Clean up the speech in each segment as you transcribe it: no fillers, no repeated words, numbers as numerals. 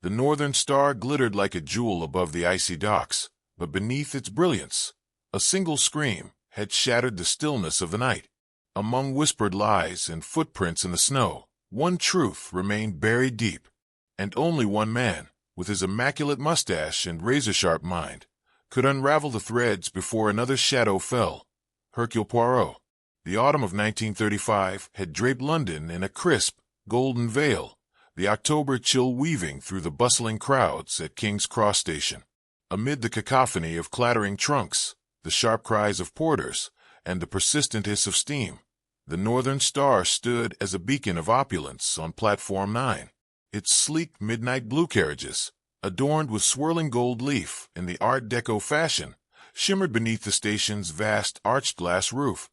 The northern star glittered like a jewel above the icy docks, but beneath its brilliance, a single scream had shattered the stillness of the night. Among whispered lies and footprints in the snow, one truth remained buried deep, and only one man, with his immaculate mustache and razor-sharp mind, could unravel the threads before another shadow fell. Hercule Poirot. The autumn of 1935 had draped London in a crisp, golden veil, the October chill weaving through the bustling crowds at King's Cross Station. Amid the cacophony of clattering trunks, the sharp cries of porters, and the persistent hiss of steam, the Northern Star stood as a beacon of opulence on Platform 9. Its sleek midnight blue carriages, adorned with swirling gold leaf in the Art Deco fashion, shimmered beneath the station's vast arched glass roof,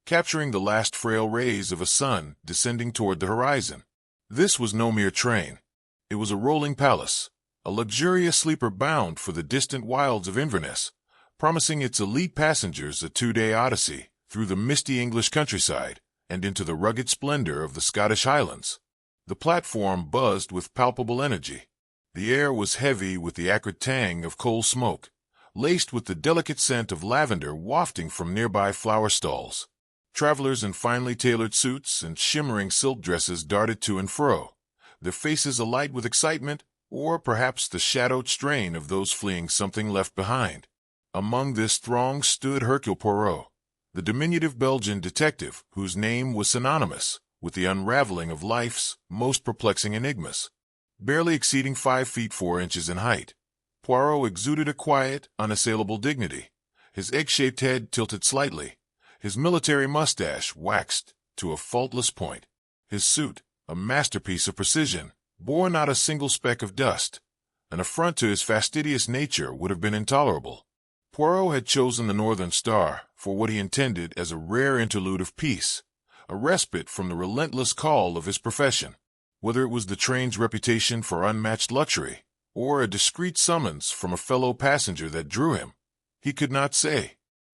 capturing the last frail rays of a sun descending toward the horizon. This was no mere train. It was a rolling palace, a luxurious sleeper bound for the distant wilds of Inverness, promising its elite passengers a 2-day odyssey through the misty English countryside and into the rugged splendor of the Scottish Highlands. The platform buzzed with palpable energy. The air was heavy with the acrid tang of coal smoke, laced with the delicate scent of lavender wafting from nearby flower stalls. Travelers in finely tailored suits and shimmering silk dresses darted to and fro, their faces alight with excitement or perhaps the shadowed strain of those fleeing something left behind. Among this throng stood Hercule Poirot, the diminutive Belgian detective whose name was synonymous with the unraveling of life's most perplexing enigmas. Barely exceeding 5 feet 4 inches in height, Poirot exuded a quiet, unassailable dignity, his egg-shaped head tilted slightly, his military mustache waxed to a faultless point. His suit, a masterpiece of precision, bore not a single speck of dust. An affront to his fastidious nature would have been intolerable. Poirot had chosen the Northern Star for what he intended as a rare interlude of peace, a respite from the relentless call of his profession. Whether it was the train's reputation for unmatched luxury, or a discreet summons from a fellow passenger that drew him, he could not say.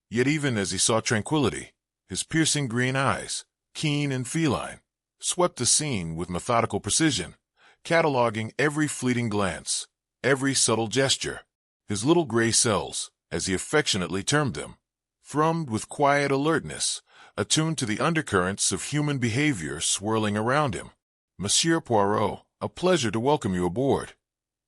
Yet even as he sought tranquility, his piercing green eyes, keen and feline, swept the scene with methodical precision, cataloging every fleeting glance, every subtle gesture. His little gray cells, as he affectionately termed them, thrummed with quiet alertness, attuned to the undercurrents of human behavior swirling around him. "Monsieur Poirot, a pleasure to welcome you aboard,"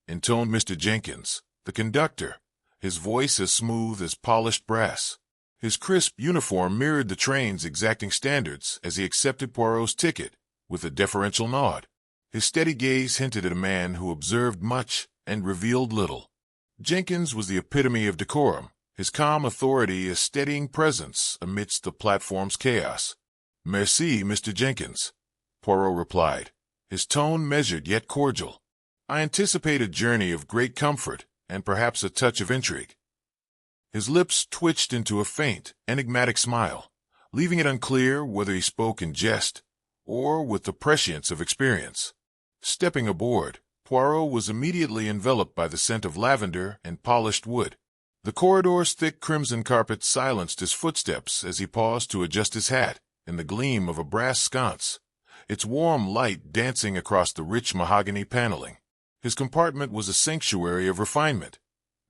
intoned Mr. Jenkins, the conductor, his voice as smooth as polished brass. His crisp uniform mirrored the train's exacting standards as he accepted Poirot's ticket with a deferential nod. His steady gaze hinted at a man who observed much and revealed little. Jenkins was the epitome of decorum, his calm authority a steadying presence amidst the platform's chaos. "Merci, Mr. Jenkins," Poirot replied, his tone measured yet cordial. "I anticipate a journey of great comfort and perhaps a touch of intrigue." His lips twitched into a faint, enigmatic smile, leaving it unclear whether he spoke in jest or with the prescience of experience. Stepping aboard, Poirot was immediately enveloped by the scent of lavender and polished wood. The corridor's thick crimson carpet silenced his footsteps as he paused to adjust his hat in the gleam of a brass sconce, its warm light dancing across the rich mahogany paneling. His compartment was a sanctuary of refinement.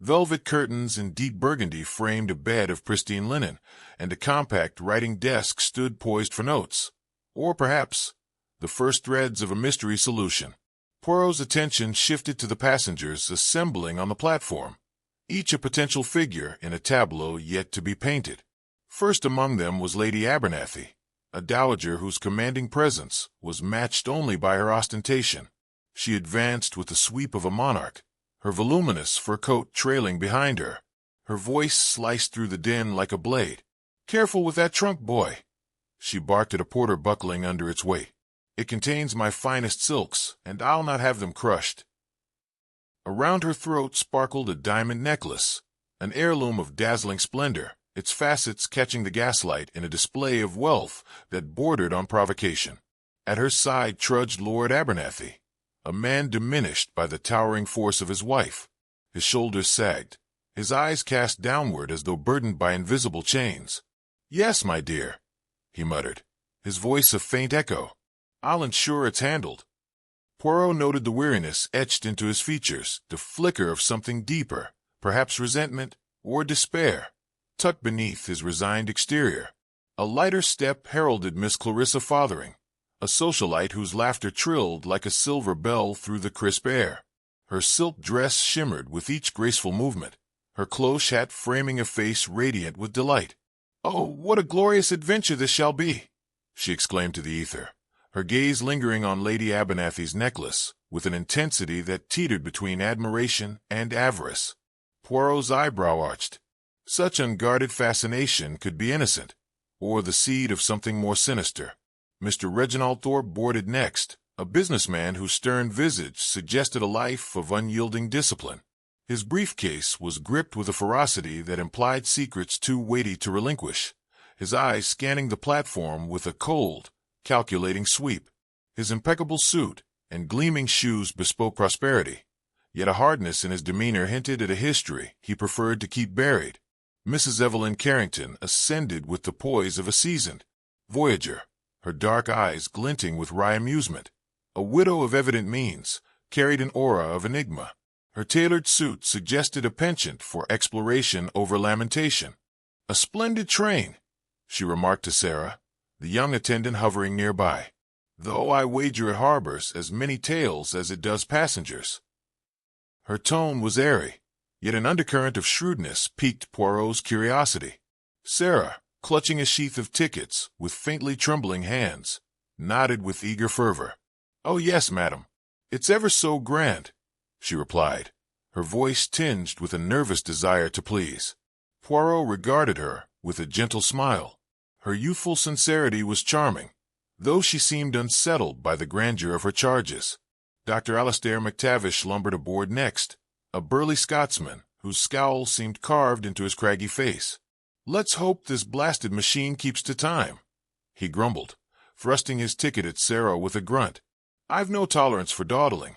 Velvet curtains in deep burgundy framed a bed of pristine linen, and a compact writing desk stood poised for notes, or perhaps the first threads of a mystery solution. Poirot's attention shifted to the passengers assembling on the platform, each a potential figure in a tableau yet to be painted. First among them was Lady Abernethy, a dowager whose commanding presence was matched only by her ostentation. She advanced with the sweep of a monarch, her voluminous fur coat trailing behind her. Her voice sliced through the din like a blade. "Careful with that trunk, boy," she barked at a porter buckling under its weight. "It contains my finest silks, and I'll not have them crushed." Around her throat sparkled a diamond necklace, an heirloom of dazzling splendor, its facets catching the gaslight in a display of wealth that bordered on provocation. At her side trudged Lord Abernethy, a man diminished by the towering force of his wife. His shoulders sagged, his eyes cast downward as though burdened by invisible chains. "Yes, my dear," he muttered, his voice a faint echo. "I'll ensure it's handled." Poirot noted the weariness etched into his features, the flicker of something deeper, perhaps resentment or despair, tucked beneath his resigned exterior. A lighter step heralded Miss Clarissa Fothering, a socialite whose laughter trilled like a silver bell through the crisp air. Her silk dress shimmered with each graceful movement, her cloche hat framing a face radiant with delight. "Oh, what a glorious adventure this shall be!" she exclaimed to the ether, her gaze lingering on Lady Abernathy's necklace, with an intensity that teetered between admiration and avarice. Poirot's eyebrow arched. Such unguarded fascination could be innocent, or the seed of something more sinister. Mr. Reginald Thorpe boarded next, a businessman whose stern visage suggested a life of unyielding discipline. His briefcase was gripped with a ferocity that implied secrets too weighty to relinquish, his eyes scanning the platform with a cold, calculating sweep. His impeccable suit and gleaming shoes bespoke prosperity, yet a hardness in his demeanor hinted at a history he preferred to keep buried. Mrs. Evelyn Carrington ascended with the poise of a seasoned voyager, her dark eyes glinting with wry amusement. A widow of evident means, carried an aura of enigma. Her tailored suit suggested a penchant for exploration over lamentation. "A splendid train," she remarked to Sarah, the young attendant hovering nearby, "though I wager it harbors as many tales as it does passengers." Her tone was airy, yet an undercurrent of shrewdness piqued Poirot's curiosity. Sarah, clutching a sheath of tickets with faintly trembling hands, nodded with eager fervor. "Oh yes, madam. It's ever so grand," she replied, her voice tinged with a nervous desire to please. Poirot regarded her with a gentle smile. Her youthful sincerity was charming, though she seemed unsettled by the grandeur of her charges. Dr. Alastair MacTavish lumbered aboard next, a burly Scotsman whose scowl seemed carved into his craggy face. "Let's hope this blasted machine keeps to time," he grumbled, thrusting his ticket at Sarah with a grunt. "I've no tolerance for dawdling."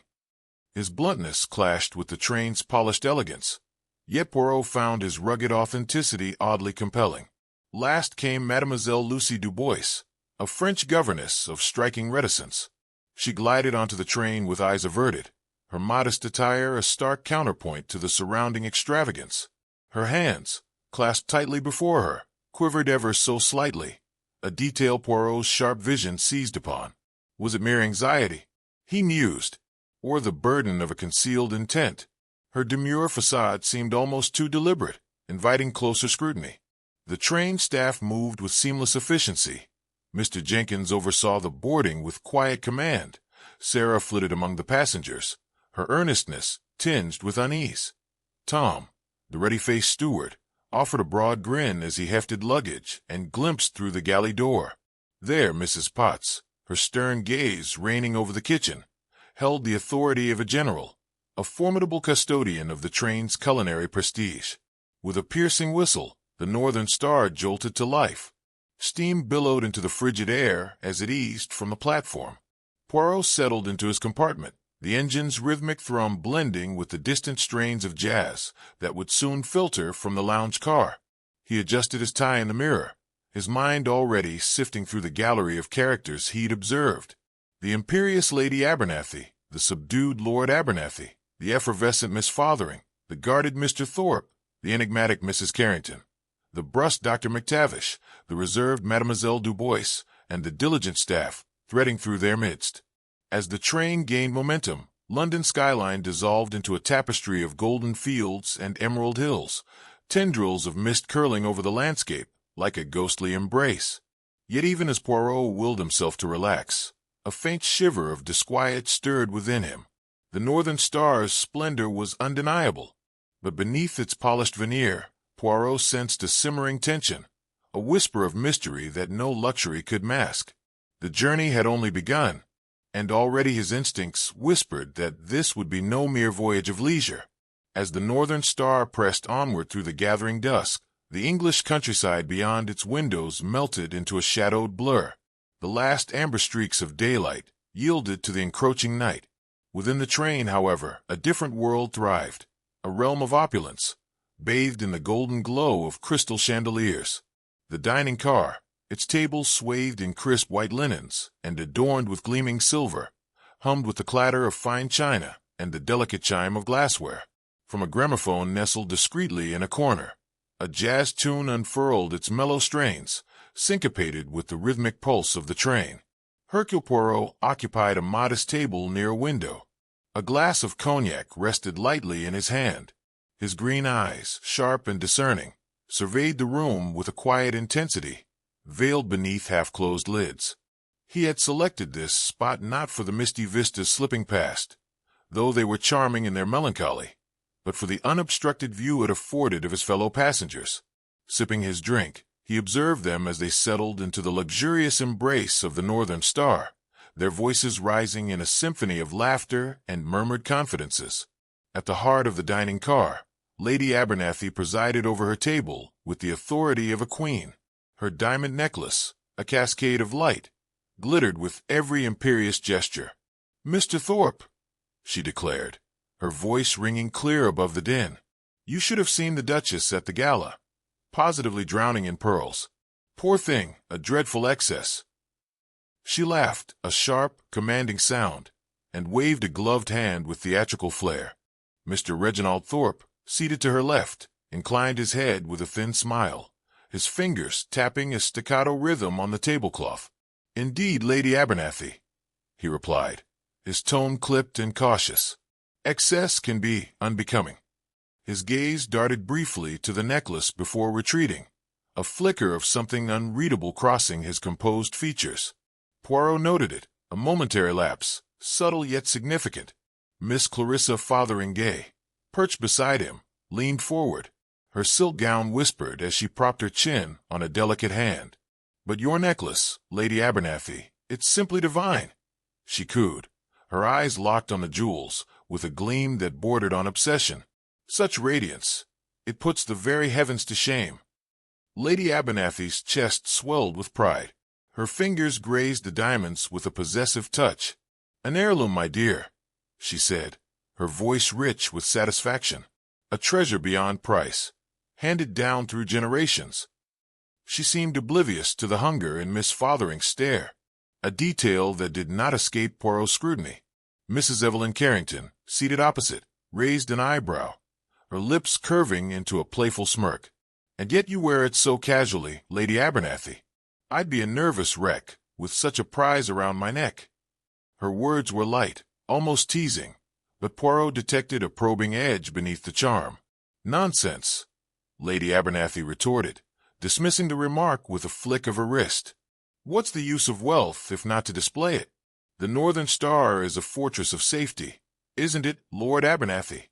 His bluntness clashed with the train's polished elegance, yet Poirot found his rugged authenticity oddly compelling. Last came Mademoiselle Lucy Dubois, a French governess of striking reticence. She glided onto the train with eyes averted, her modest attire a stark counterpoint to the surrounding extravagance. Her hands, clasped tightly before her, quivered ever so slightly, a detail Poirot's sharp vision seized upon. Was it mere anxiety, he mused, or the burden of a concealed intent? Her demure facade seemed almost too deliberate, inviting closer scrutiny. The train staff moved with seamless efficiency. Mr. Jenkins oversaw the boarding with quiet command. Sarah flitted among the passengers, her earnestness tinged with unease. Tom, the ruddy-faced steward, offered a broad grin as he hefted luggage and glimpsed through the galley door. There Mrs. Potts, her stern gaze reigning over the kitchen, held the authority of a general, a formidable custodian of the train's culinary prestige. With a piercing whistle, the Northern Star jolted to life. Steam billowed into the frigid air as it eased from the platform. Poirot settled into his compartment, the engine's rhythmic thrum blending with the distant strains of jazz that would soon filter from the lounge car. He adjusted his tie in the mirror, his mind already sifting through the gallery of characters he'd observed. The imperious Lady Abernathy, the subdued Lord Abernathy, the effervescent Miss Fothering, the guarded Mr. Thorpe, the enigmatic Mrs. Carrington, the brusque Dr. MacTavish, the reserved Mademoiselle Dubois, and the diligent staff threading through their midst. As the train gained momentum, London skyline dissolved into a tapestry of golden fields and emerald hills, tendrils of mist curling over the landscape like a ghostly embrace. Yet even as Poirot willed himself to relax, a faint shiver of disquiet stirred within him. The Northern Star's splendor was undeniable, but beneath its polished veneer, Poirot sensed a simmering tension, a whisper of mystery that no luxury could mask. The journey had only begun, and already his instincts whispered that this would be no mere voyage of leisure. As the Northern Star pressed onward through the gathering dusk, the English countryside beyond its windows melted into a shadowed blur. The last amber streaks of daylight yielded to the encroaching night. Within the train, however, a different world thrived, a realm of opulence, bathed in the golden glow of crystal chandeliers. The dining car, its tables swathed in crisp white linens and adorned with gleaming silver, hummed with the clatter of fine china and the delicate chime of glassware. From a gramophone nestled discreetly in a corner, a jazz tune unfurled its mellow strains, syncopated with the rhythmic pulse of the train. Hercule Poirot occupied a modest table near a window. A glass of cognac rested lightly in his hand. His green eyes, sharp and discerning, surveyed the room with a quiet intensity, veiled beneath half-closed lids. He had selected this spot not for the misty vistas slipping past, though they were charming in their melancholy, but for the unobstructed view it afforded of his fellow passengers. Sipping his drink, he observed them as they settled into the luxurious embrace of the northern star, their voices rising in a symphony of laughter and murmured confidences. At the heart of the dining car, Lady Abernathy presided over her table with the authority of a queen. Her diamond necklace, a cascade of light, glittered with every imperious gesture. "Mr. Thorpe," she declared, her voice ringing clear above the din, "you should have seen the Duchess at the gala, positively drowning in pearls. Poor thing, a dreadful excess." She laughed, a sharp, commanding sound, and waved a gloved hand with theatrical flair. Mr. Reginald Thorpe, seated to her left, inclined his head with a thin smile, his fingers tapping a staccato rhythm on the tablecloth. "Indeed, Lady Abernathy," he replied, his tone clipped and cautious. "Excess can be unbecoming." His gaze darted briefly to the necklace before retreating, a flicker of something unreadable crossing his composed features. Poirot noted it, a momentary lapse, subtle yet significant. Miss Clarissa Fotheringay, perched beside him, leaned forward. Her silk gown whispered as she propped her chin on a delicate hand. "But your necklace, Lady Abernathy, it's simply divine," she cooed, her eyes locked on the jewels, with a gleam that bordered on obsession. "Such radiance, it puts the very heavens to shame." Lady Abernathy's chest swelled with pride. Her fingers grazed the diamonds with a possessive touch. "An heirloom, my dear," she said, her voice rich with satisfaction. "A treasure beyond price, handed down through generations." She seemed oblivious to the hunger in Miss Fothering's stare, a detail that did not escape Poirot's scrutiny. Mrs. Evelyn Carrington, seated opposite, raised an eyebrow, her lips curving into a playful smirk. "And yet you wear it so casually, Lady Abernathy. I'd be a nervous wreck with such a prize around my neck." Her words were light, almost teasing, but Poirot detected a probing edge beneath the charm. "Nonsense," Lady Abernathy retorted, dismissing the remark with a flick of her wrist. "What's the use of wealth if not to display it? The Northern Star is a fortress of safety, isn't it, Lord Abernathy?"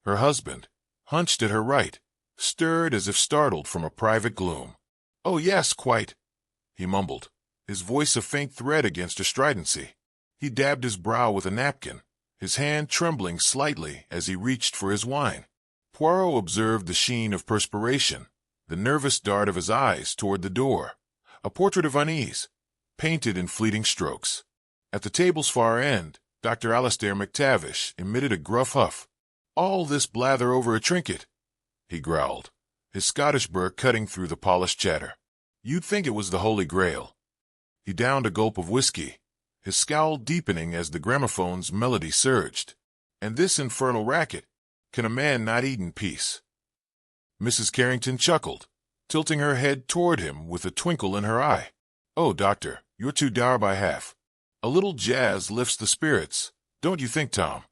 Her husband, hunched at her right, stirred as if startled from a private gloom. "Oh, yes, quite," he mumbled, his voice a faint thread against her stridency. He dabbed his brow with a napkin, his hand trembling slightly as he reached for his wine. Poirot observed the sheen of perspiration, the nervous dart of his eyes toward the door, a portrait of unease, painted in fleeting strokes. At the table's far end, Dr. Alastair McTavish emitted a gruff huff. "All this blather over a trinket," he growled, his Scottish burr cutting through the polished chatter. "You'd think it was the Holy Grail." He downed a gulp of whiskey, his scowl deepening as the gramophone's melody surged. "And this infernal racket, can a man not eat in peace?" Mrs. Carrington chuckled, tilting her head toward him with a twinkle in her eye. "Oh, doctor, you're too dour by half. A little jazz lifts the spirits, don't you think, Tom?"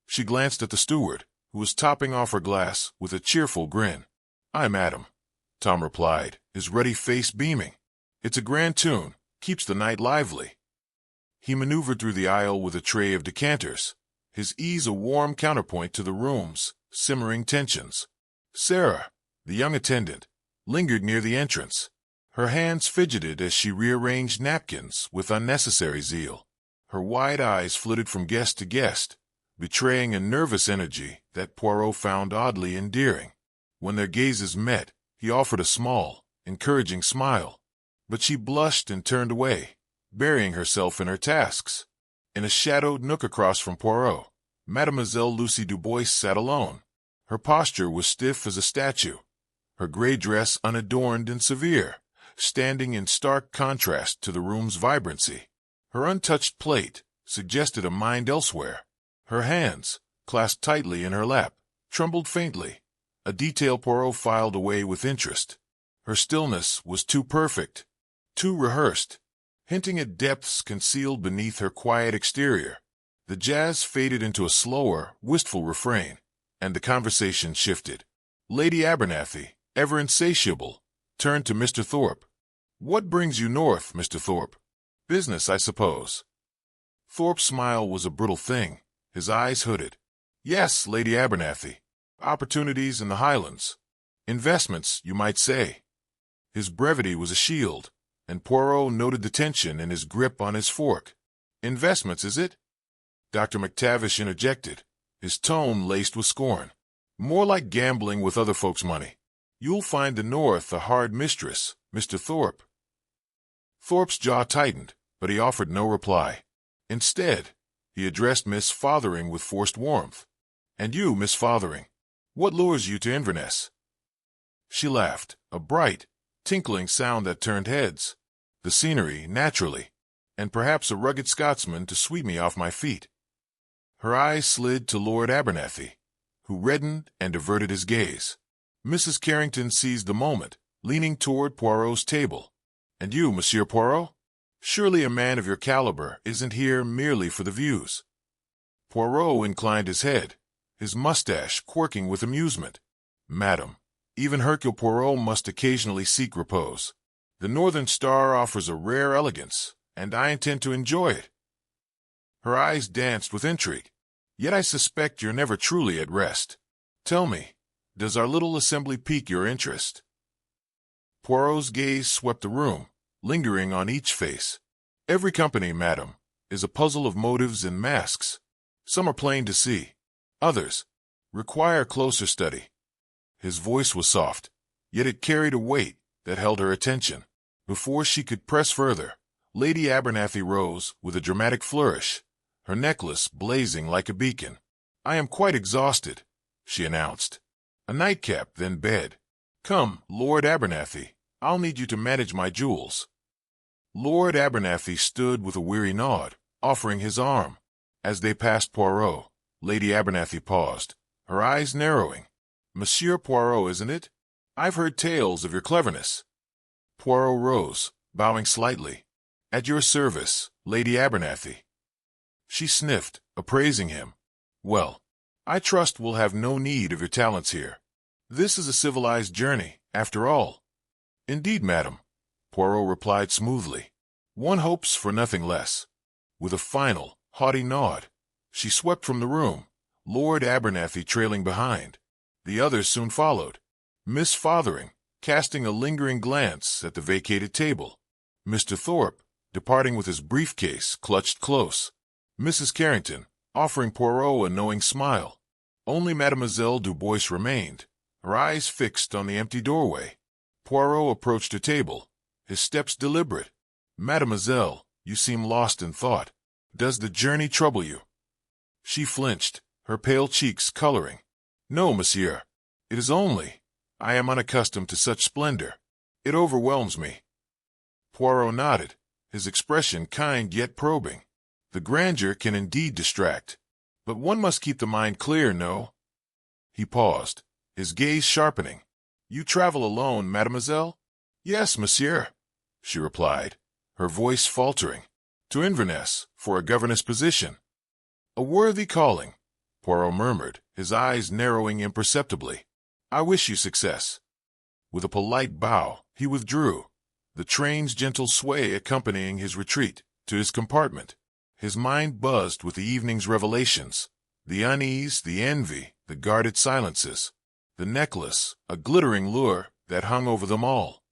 She glanced at the steward, who was topping off her glass with a cheerful grin. "Aye, madam," Tom replied, his ruddy face beaming. "It's a grand tune, keeps the night lively." He maneuvered through the aisle with a tray of decanters, his ease a warm counterpoint to the room's simmering tensions. Sarah, the young attendant, lingered near the entrance. Her hands fidgeted as she rearranged napkins with unnecessary zeal. Her wide eyes flitted from guest to guest, betraying a nervous energy that Poirot found oddly endearing. When their gazes met, he offered a small, encouraging smile, but she blushed and turned away, burying herself in her tasks. In a shadowed nook across from Poirot, Mademoiselle Lucy Dubois sat alone. Her posture was stiff as a statue, her gray dress unadorned and severe, standing in stark contrast to the room's vibrancy. Her untouched plate, suggested a mind elsewhere. Her hands, clasped tightly in her lap, trembled faintly, a detail Poirot filed away with interest. Her stillness was too perfect, too rehearsed, hinting at depths concealed beneath her quiet exterior. The jazz faded into a slower, wistful refrain, and the conversation shifted. Lady Abernathy, ever insatiable, turned to Mr. Thorpe. "What brings you north, Mr. Thorpe? Business, I suppose." Thorpe's smile was a brittle thing, his eyes hooded. "Yes, Lady Abernathy. Opportunities in the Highlands. Investments, you might say." His brevity was a shield, and Poirot noted the tension in his grip on his fork. "Investments, is it?" Dr. McTavish interjected, his tone laced with scorn. "More like gambling with other folks' money. You'll find the North a hard mistress, Mr. Thorpe." Thorpe's jaw tightened, but he offered no reply. Instead, he addressed Miss Fothering with forced warmth. "And you, Miss Fothering, what lures you to Inverness?" She laughed, a bright, tinkling sound that turned heads. "The scenery, naturally, and perhaps a rugged Scotsman to sweep me off my feet." Her eyes slid to Lord Abernathy, who reddened and averted his gaze. Mrs. Carrington seized the moment, leaning toward Poirot's table. "And you, Monsieur Poirot? Surely a man of your caliber isn't here merely for the views." Poirot inclined his head, his mustache quirking with amusement. "Madam, even Hercule Poirot must occasionally seek repose. The Northern Star offers a rare elegance, and I intend to enjoy it." Her eyes danced with intrigue. "Yet I suspect you're never truly at rest. Tell me, does our little assembly pique your interest?" Poirot's gaze swept the room, lingering on each face. "Every company, madam, is a puzzle of motives and masks. Some are plain to see. Others require closer study." His voice was soft, yet it carried a weight that held her attention. Before she could press further, Lady Abernathy rose with a dramatic flourish, her necklace blazing like a beacon. "I am quite exhausted," she announced. "A nightcap, then bed. Come, Lord Abernathy, I'll need you to manage my jewels." Lord Abernathy stood with a weary nod, offering his arm. As they passed Poirot, Lady Abernathy paused, her eyes narrowing. "Monsieur Poirot, isn't it? I've heard tales of your cleverness." Poirot rose, bowing slightly. "At your service, Lady Abernathy." She sniffed, appraising him. "Well, I trust we'll have no need of your talents here. This is a civilized journey, after all." "Indeed, madam," Poirot replied smoothly. "One hopes for nothing less." With a final, haughty nod, she swept from the room, Lord Abernathy trailing behind. The others soon followed, Miss Fothering casting a lingering glance at the vacated table, Mr. Thorpe, departing with his briefcase clutched close, Mrs. Carrington offering Poirot a knowing smile. Only Mademoiselle Dubois remained, her eyes fixed on the empty doorway. Poirot approached her table, his steps deliberate. "Mademoiselle, you seem lost in thought. Does the journey trouble you?" She flinched, her pale cheeks coloring. "No, monsieur. It is only, I am unaccustomed to such splendor. It overwhelms me." Poirot nodded, his expression kind yet probing. "The grandeur can indeed distract, but one must keep the mind clear, no?" He paused, his gaze sharpening. "You travel alone, mademoiselle?" "Yes, monsieur," she replied, her voice faltering. "To Inverness, for a governess position." "A worthy calling," Poirot murmured, his eyes narrowing imperceptibly. "I wish you success." With a polite bow, he withdrew, the train's gentle sway accompanying his retreat to his compartment. His mind buzzed with the evening's revelations, the unease, the envy, the guarded silences. The necklace, a glittering lure that hung over them all.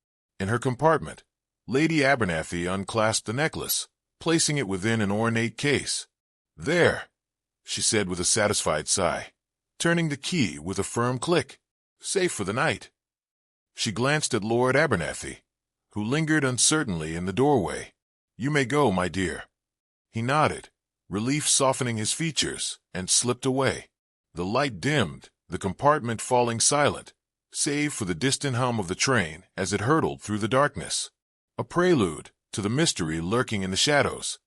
In her compartment, Lady Abernathy unclasped the necklace, placing it within an ornate case. "There," she said with a satisfied sigh, turning the key with a firm click. "Safe for the night." She glanced at Lord Abernathy, who lingered uncertainly in the doorway. "You may go, my dear." He nodded, relief softening his features, and slipped away. The light dimmed, the compartment falling silent, save for the distant hum of the train as it hurtled through the darkness, a prelude to the mystery lurking in the shadows.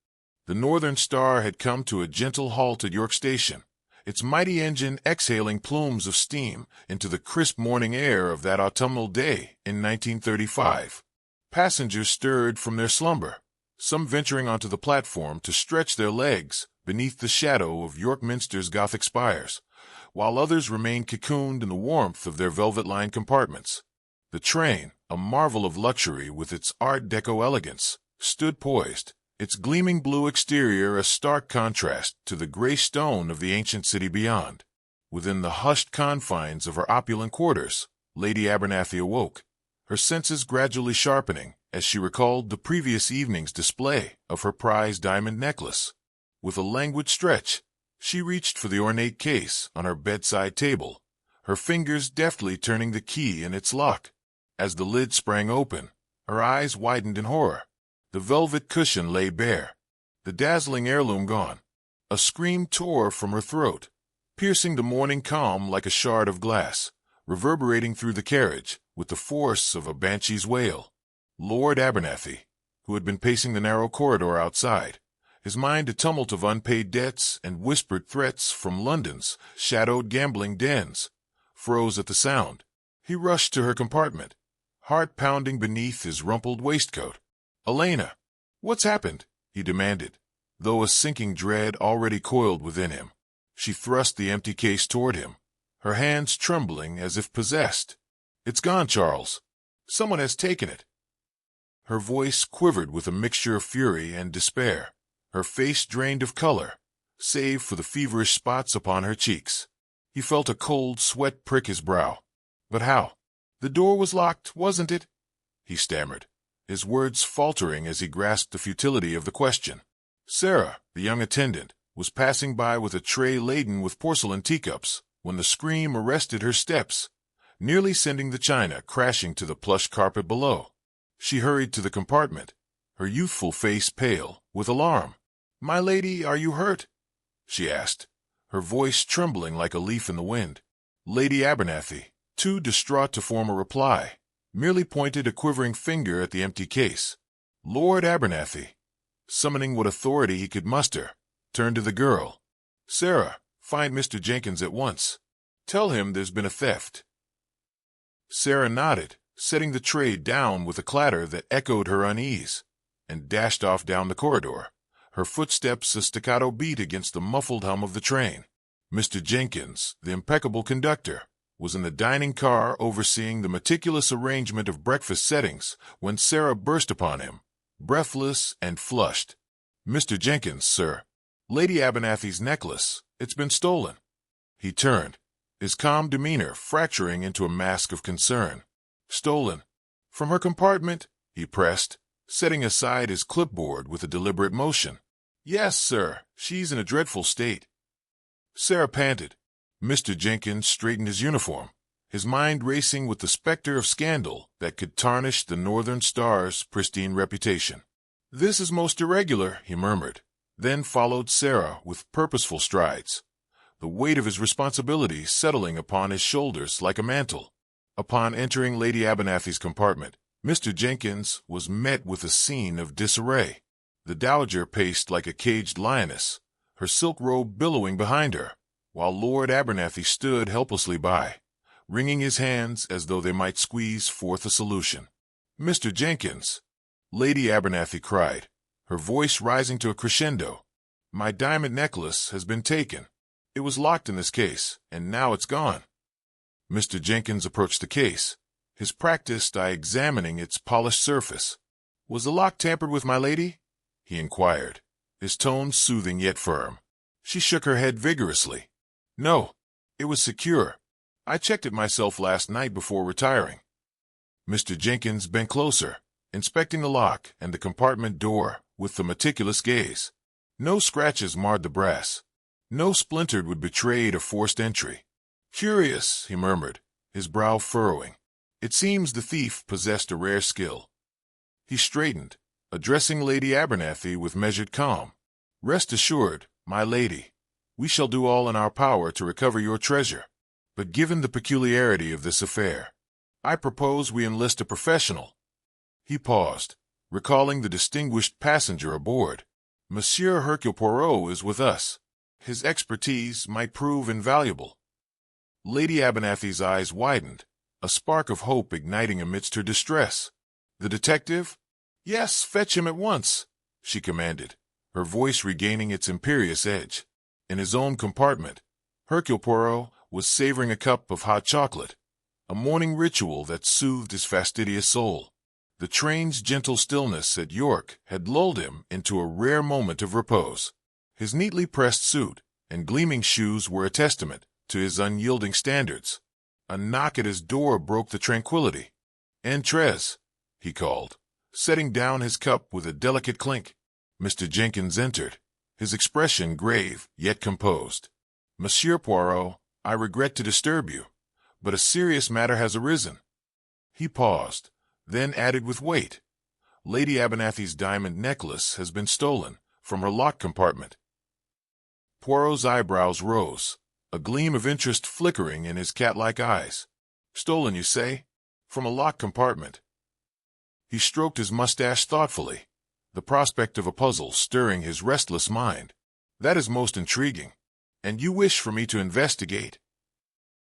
The Northern Star had come to a gentle halt at York Station, its mighty engine exhaling plumes of steam into the crisp morning air of that autumnal day in 1935. Passengers stirred from their slumber, some venturing onto the platform to stretch their legs beneath the shadow of York Minster's Gothic spires, while others remained cocooned in the warmth of their velvet-lined compartments. The train, a marvel of luxury with its Art Deco elegance, stood poised, its gleaming blue exterior a stark contrast to the gray stone of the ancient city beyond. Within the hushed confines of her opulent quarters, Lady Abernathy awoke, her senses gradually sharpening as she recalled the previous evening's display of her prized diamond necklace. With a languid stretch, she reached for the ornate case on her bedside table, her fingers deftly turning the key in its lock. As the lid sprang open, her eyes widened in horror. The velvet cushion lay bare, the dazzling heirloom gone. A scream tore from her throat, piercing the morning calm like a shard of glass, reverberating through the carriage with the force of a banshee's wail. Lord Abernathy, who had been pacing the narrow corridor outside, his mind a tumult of unpaid debts and whispered threats from London's shadowed gambling dens, froze at the sound. He rushed to her compartment, heart pounding beneath his rumpled waistcoat. "Elena, what's happened?" he demanded, though a sinking dread already coiled within him. She thrust the empty case toward him, her hands trembling as if possessed. "It's gone, Charles. Someone has taken it." Her voice quivered with a mixture of fury and despair, her face drained of color, save for the feverish spots upon her cheeks. He felt a cold sweat prick his brow. "But how? The door was locked, wasn't it?" he stammered, his words faltering as he grasped the futility of the question. Sarah, the young attendant, was passing by with a tray laden with porcelain teacups when the scream arrested her steps, nearly sending the china crashing to the plush carpet below. She hurried to the compartment, her youthful face pale with alarm. "My lady, are you hurt?" she asked, her voice trembling like a leaf in the wind. Lady Abernathy, too distraught to form a reply, merely pointed a quivering finger at the empty case. Lord Abernathy, summoning what authority he could muster, turned to the girl. "Sarah, find Mr. Jenkins at once. Tell him there's been a theft." Sarah nodded, setting the tray down with a clatter that echoed her unease, and dashed off down the corridor, her footsteps a staccato beat against the muffled hum of the train. Mr. Jenkins, the impeccable conductor, was in the dining car overseeing the meticulous arrangement of breakfast settings when Sarah burst upon him, breathless and flushed. "Mr. Jenkins, sir. Lady Abernathy's necklace. It's been stolen." He turned, his calm demeanor fracturing into a mask of concern. "Stolen? From her compartment?" he pressed, setting aside his clipboard with a deliberate motion. "Yes, sir. She's in a dreadful state." Sarah panted. Mr. Jenkins straightened his uniform, his mind racing with the specter of scandal that could tarnish the Northern Star's pristine reputation. "This is most irregular," he murmured, then followed Sarah with purposeful strides, the weight of his responsibility settling upon his shoulders like a mantle. Upon entering Lady Abernathy's compartment, Mr. Jenkins was met with a scene of disarray. The dowager paced like a caged lioness, her silk robe billowing behind her, while Lord Abernathy stood helplessly by, wringing his hands as though they might squeeze forth a solution. "Mr. Jenkins," Lady Abernathy cried, her voice rising to a crescendo, "my diamond necklace has been taken. It was locked in this case, and now it's gone." Mr. Jenkins approached the case, his practiced eye examining its polished surface. "Was the lock tampered with, my lady?" he inquired, his tone soothing yet firm. She shook her head vigorously. "No, it was secure. I checked it myself last night before retiring." Mr. Jenkins bent closer, inspecting the lock and the compartment door with a meticulous gaze. No scratches marred the brass. No splintered would betray a forced entry. "Curious," he murmured, his brow furrowing. "It seems the thief possessed a rare skill." He straightened, addressing Lady Abernathy with measured calm. "Rest assured, my lady, we shall do all in our power to recover your treasure. But given the peculiarity of this affair, I propose we enlist a professional." He paused, recalling the distinguished passenger aboard. Monsieur Hercule Poirot is with us. His expertise might prove invaluable. Lady Abernathy's eyes widened, a spark of hope igniting amidst her distress. The detective? Yes, fetch him at once, she commanded, her voice regaining its imperious edge. In his own compartment, Hercule Poirot was savoring a cup of hot chocolate, a morning ritual that soothed his fastidious soul. The train's gentle stillness at York had lulled him into a rare moment of repose. His neatly pressed suit and gleaming shoes were a testament to his unyielding standards. A knock at his door broke the tranquility. "Entrez," he called, setting down his cup with a delicate clink. Mr. Jenkins entered, his expression grave yet composed. "Monsieur Poirot, I regret to disturb you, but a serious matter has arisen." He paused, then added with weight, "Lady Abernathy's diamond necklace has been stolen from her locked compartment." Poirot's eyebrows rose, a gleam of interest flickering in his cat-like eyes. "Stolen, you say? From a locked compartment?" He stroked his mustache thoughtfully, the prospect of a puzzle stirring his restless mind. "That is most intriguing. And you wish for me to investigate?"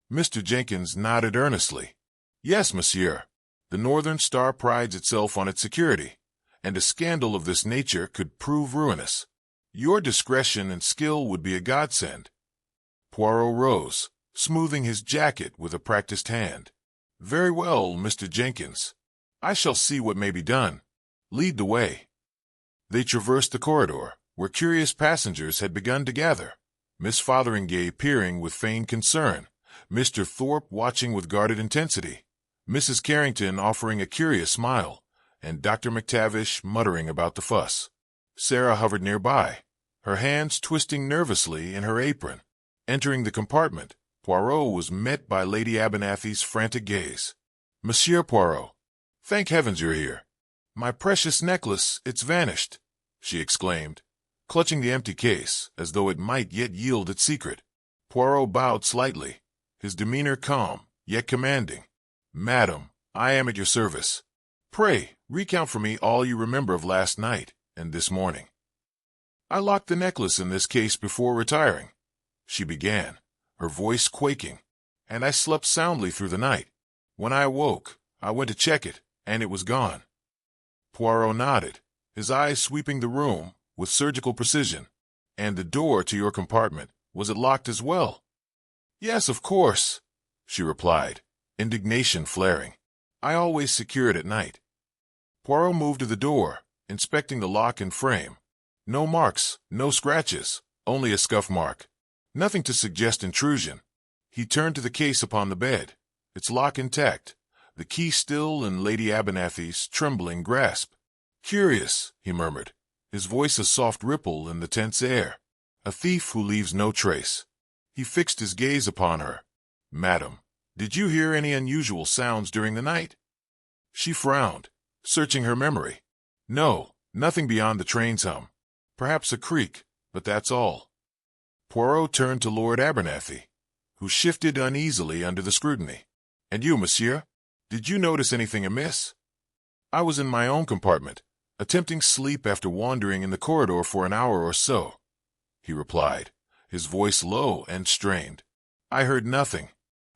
Mr. Jenkins nodded earnestly. "Yes, monsieur. The Northern Star prides itself on its security, and a scandal of this nature could prove ruinous. Your discretion and skill would be a godsend." Poirot rose, smoothing his jacket with a practiced hand. "Very well, Mr. Jenkins. I shall see what may be done. Lead the way." They traversed the corridor, where curious passengers had begun to gather, Miss Fotheringay peering with feigned concern, Mr. Thorpe watching with guarded intensity, Mrs. Carrington offering a curious smile, and Dr. McTavish muttering about the fuss. Sarah hovered nearby, her hands twisting nervously in her apron. Entering the compartment, Poirot was met by Lady Abernathy's frantic gaze. "Monsieur Poirot, thank heavens you're here. My precious necklace, it's vanished," she exclaimed, clutching the empty case as though it might yet yield its secret. Poirot bowed slightly, his demeanor calm, yet commanding. "Madam, I am at your service. Pray, recount for me all you remember of last night and this morning." "I locked the necklace in this case before retiring," she began, her voice quaking, "and I slept soundly through the night. When I awoke, I went to check it, and it was gone." Poirot nodded, his eyes sweeping the room with surgical precision. "And the door to your compartment, was it locked as well?" "Yes, of course," she replied, indignation flaring. "I always secure it at night." Poirot moved to the door, inspecting the lock and frame. No marks, no scratches, only a scuff mark. Nothing to suggest intrusion. He turned to the case upon the bed, its lock intact, the key still in Lady Abernathy's trembling grasp. "Curious," he murmured, his voice a soft ripple in the tense air. "A thief who leaves no trace." He fixed his gaze upon her. "Madam, did you hear any unusual sounds during the night?" She frowned, searching her memory. "No, nothing beyond the train's hum. Perhaps a creak, but that's all." Poirot turned to Lord Abernathy, who shifted uneasily under the scrutiny. "And you, monsieur? Did you notice anything amiss?" "I was in my own compartment, attempting sleep after wandering in the corridor for an hour or so," he replied, his voice low and strained. "I heard nothing."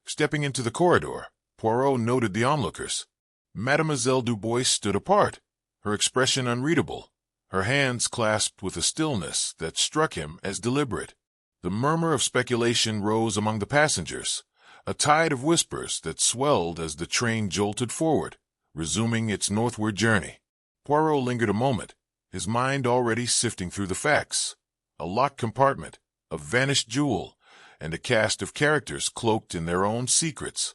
Stepping into the corridor, Poirot noted the onlookers. Mademoiselle Dubois stood apart, her expression unreadable, her hands clasped with a stillness that struck him as deliberate. The murmur of speculation rose among the passengers, a tide of whispers that swelled as the train jolted forward, resuming its northward journey. Poirot lingered a moment, his mind already sifting through the facts. A locked compartment, a vanished jewel, and a cast of characters cloaked in their own secrets.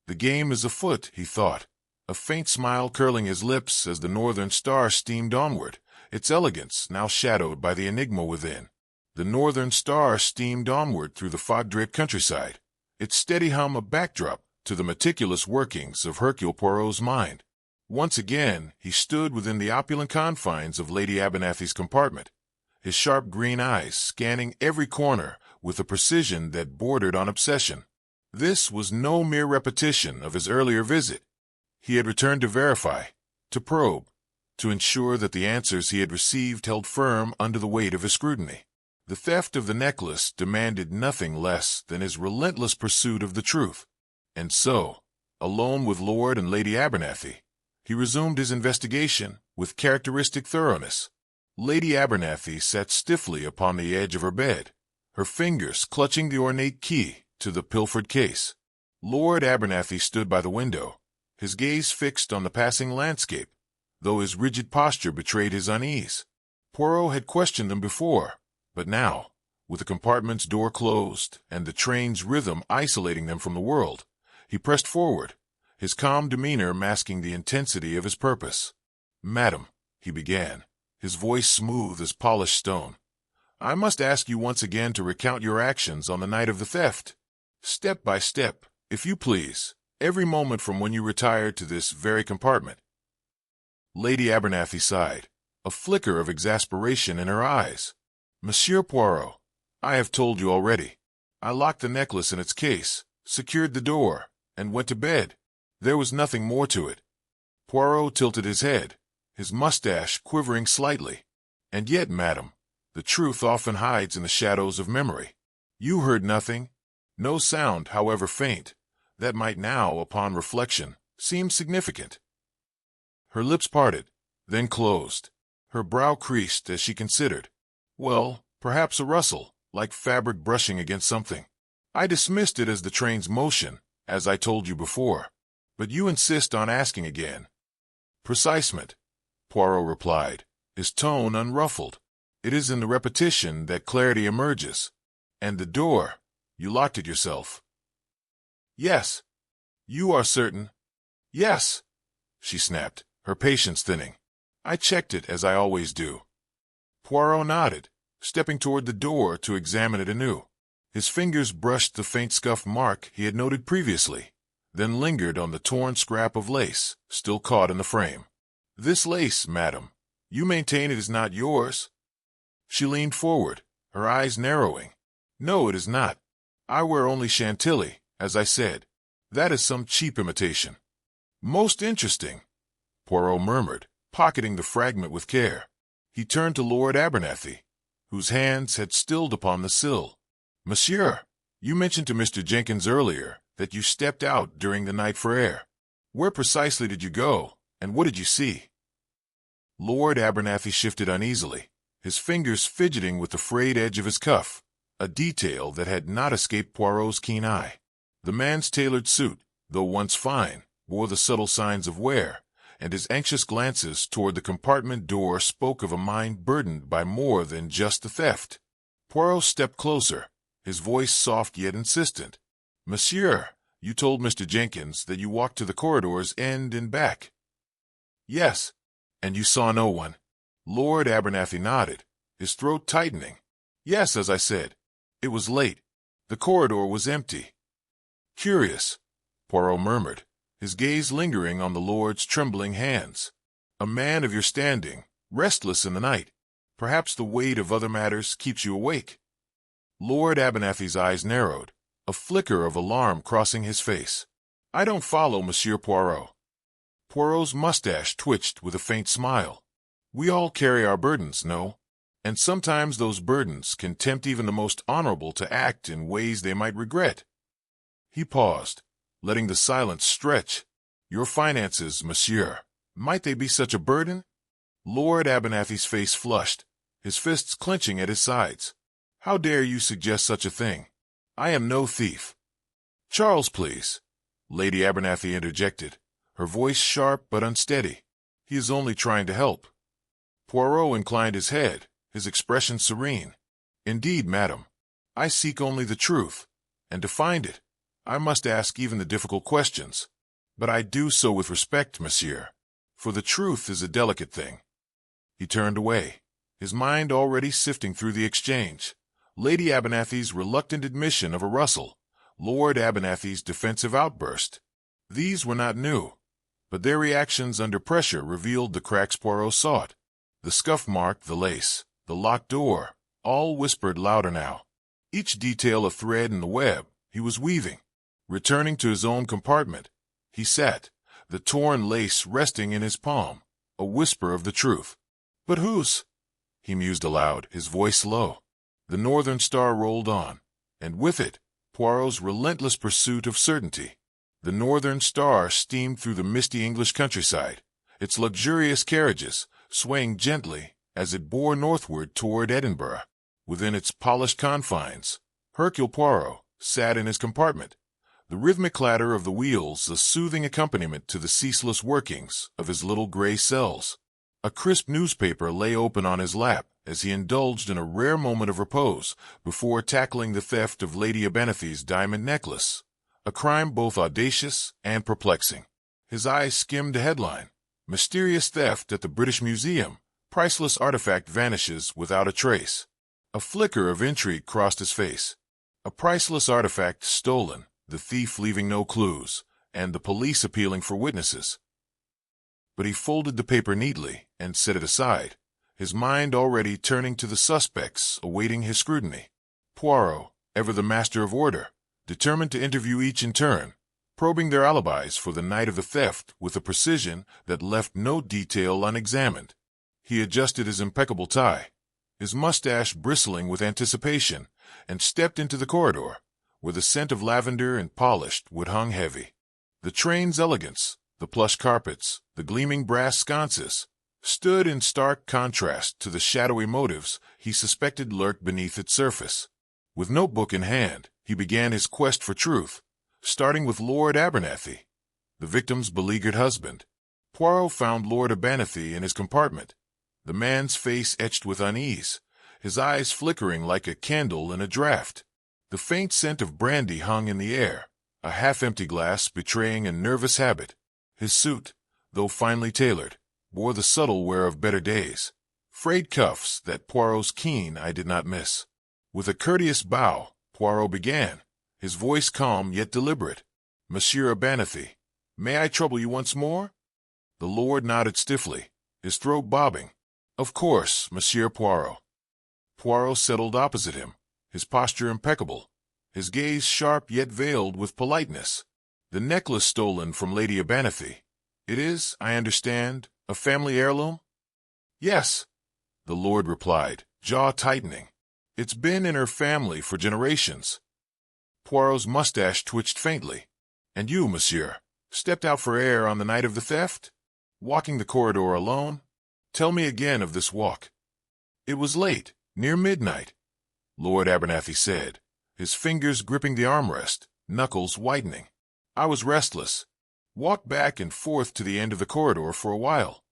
The game is afoot, he thought, a faint smile curling his lips as the Northern Star steamed onward, its elegance now shadowed by the enigma within. The Northern Star steamed onward through the fog-draped countryside, its steady hum a backdrop to the meticulous workings of Hercule Poirot's mind. Once again, he stood within the opulent confines of Lady Abernathy's compartment, his sharp green eyes scanning every corner with a precision that bordered on obsession. This was no mere repetition of his earlier visit. He had returned to verify, to probe, to ensure that the answers he had received held firm under the weight of his scrutiny. The theft of the necklace demanded nothing less than his relentless pursuit of the truth. And so, alone with Lord and Lady Abernathy, he resumed his investigation with characteristic thoroughness. Lady Abernathy sat stiffly upon the edge of her bed, her fingers clutching the ornate key to the pilfered case. Lord Abernathy stood by the window, his gaze fixed on the passing landscape, though his rigid posture betrayed his unease. Poirot had questioned them before, but now, with the compartment's door closed and the train's rhythm isolating them from the world, he pressed forward, his calm demeanor masking the intensity of his purpose. "Madam," he began, his voice smooth as polished stone, "I must ask you once again to recount your actions on the night of the theft. Step by step, if you please, every moment from when you retired to this very compartment." Lady Abernathy sighed, a flicker of exasperation in her eyes. "Monsieur Poirot, I have told you already. I locked the necklace in its case, secured the door, and went to bed. There was nothing more to it." Poirot tilted his head, his mustache quivering slightly. "And yet, madam, the truth often hides in the shadows of memory. You heard nothing, no sound, however faint, that might now, upon reflection, seem significant." Her lips parted, then closed. Her brow creased as she considered. "Well, perhaps a rustle, like fabric brushing against something. I dismissed it as the train's motion, as I told you before. But you insist on asking again." "Precisement," Poirot replied, his tone unruffled. "It is in the repetition that clarity emerges. And the door, you locked it yourself." "Yes." "You are certain?" "Yes," she snapped, her patience thinning. "I checked it as I always do." Poirot nodded, stepping toward the door to examine it anew. His fingers brushed the faint scuff mark he had noted previously, then lingered on the torn scrap of lace, still caught in the frame. "This lace, madam, you maintain it is not yours?" She leaned forward, her eyes narrowing. "No, it is not. I wear only Chantilly, as I said. That is some cheap imitation." "Most interesting," Poirot murmured, pocketing the fragment with care. He turned to Lord Abernathy, whose hands had stilled upon the sill. "Monsieur, you mentioned to Mr. Jenkins earlier that you stepped out during the night for air. Where precisely did you go, and what did you see?" Lord Abernathy shifted uneasily, his fingers fidgeting with the frayed edge of his cuff, a detail that had not escaped Poirot's keen eye. The man's tailored suit, though once fine, bore the subtle signs of wear, and his anxious glances toward the compartment door spoke of a mind burdened by more than just the theft. Poirot stepped closer, his voice soft yet insistent. "Monsieur, you told Mr. Jenkins that you walked to the corridor's end and back." "Yes." "And you saw no one?" Lord Abernathy nodded, his throat tightening. "Yes, as I said. It was late. The corridor was empty." "Curious," Poirot murmured, his gaze lingering on the lord's trembling hands. "A man of your standing, restless in the night. Perhaps the weight of other matters keeps you awake." Lord Abernathy's eyes narrowed, a flicker of alarm crossing his face. "I don't follow, Monsieur Poirot." Poirot's mustache twitched with a faint smile. "We all carry our burdens, no? And sometimes those burdens can tempt even the most honorable to act in ways they might regret." He paused, letting the silence stretch. "Your finances, monsieur, might they be such a burden?" Lord Abernathy's face flushed, his fists clenching at his sides. "How dare you suggest such a thing? I am no thief." "Charles, please," Lady Abernathy interjected, her voice sharp but unsteady. "He is only trying to help." Poirot inclined his head, his expression serene. "Indeed, madam, I seek only the truth, and to find it, I must ask even the difficult questions. But I do so with respect, monsieur, for the truth is a delicate thing." He turned away, his mind already sifting through the exchange. Lady Abernathy's reluctant admission of a rustle, Lord Abernathy's defensive outburst. These were not new, but their reactions under pressure revealed the cracks Poirot sought. The scuff mark, the lace, the locked door, all whispered louder now. Each detail a thread in the web he was weaving. Returning to his own compartment, he sat, the torn lace resting in his palm, a whisper of the truth. But whose? He mused aloud, his voice low. The Northern Star rolled on, and with it, Poirot's relentless pursuit of certainty. The Northern Star steamed through the misty English countryside, its luxurious carriages swaying gently as it bore northward toward Edinburgh. Within its polished confines, Hercule Poirot sat in his compartment, the rhythmic clatter of the wheels a soothing accompaniment to the ceaseless workings of his little gray cells. A crisp newspaper lay open on his lap as he indulged in a rare moment of repose before tackling the theft of Lady Abernethy's diamond necklace, a crime both audacious and perplexing. His eyes skimmed a headline: "Mysterious theft at the British Museum. Priceless artifact vanishes without a trace." A flicker of intrigue crossed his face. A priceless artifact stolen, the thief leaving no clues, and the police appealing for witnesses. But he folded the paper neatly and set it aside, his mind already turning to the suspects awaiting his scrutiny. Poirot, ever the master of order, determined to interview each in turn, probing their alibis for the night of the theft with a precision that left no detail unexamined. He adjusted his impeccable tie, his mustache bristling with anticipation, and stepped into the corridor, where the scent of lavender and polished wood hung heavy. The train's elegance, the plush carpets, the gleaming brass sconces, stood in stark contrast to the shadowy motives he suspected lurked beneath its surface. With notebook in hand, he began his quest for truth, starting with Lord Abernethy, the victim's beleaguered husband. Poirot found Lord Abernethy in his compartment, the man's face etched with unease, his eyes flickering like a candle in a draught. The faint scent of brandy hung in the air, a half-empty glass betraying a nervous habit. His suit, though finely tailored, bore the subtle wear of better days, frayed cuffs that Poirot's keen eye did not miss. With a courteous bow, Poirot began, his voice calm yet deliberate. "Monsieur Abernethy, may I trouble you once more?" The lord nodded stiffly, his throat bobbing. "Of course, Monsieur Poirot." Poirot settled opposite him, his posture impeccable, his gaze sharp yet veiled with politeness. "The necklace stolen from Lady Abernethy. It is, I understand, a family heirloom?" "Yes," the lord replied, jaw tightening. "It's been in her family for generations." Poirot's mustache twitched faintly. "And you, monsieur, stepped out for air on the night of the theft? Walking the corridor alone? Tell me again of this walk." "It was late, near midnight," Lord Abernethy said, his fingers gripping the armrest, knuckles whitening. "I was restless. Walked back and forth to the end of the corridor for a while."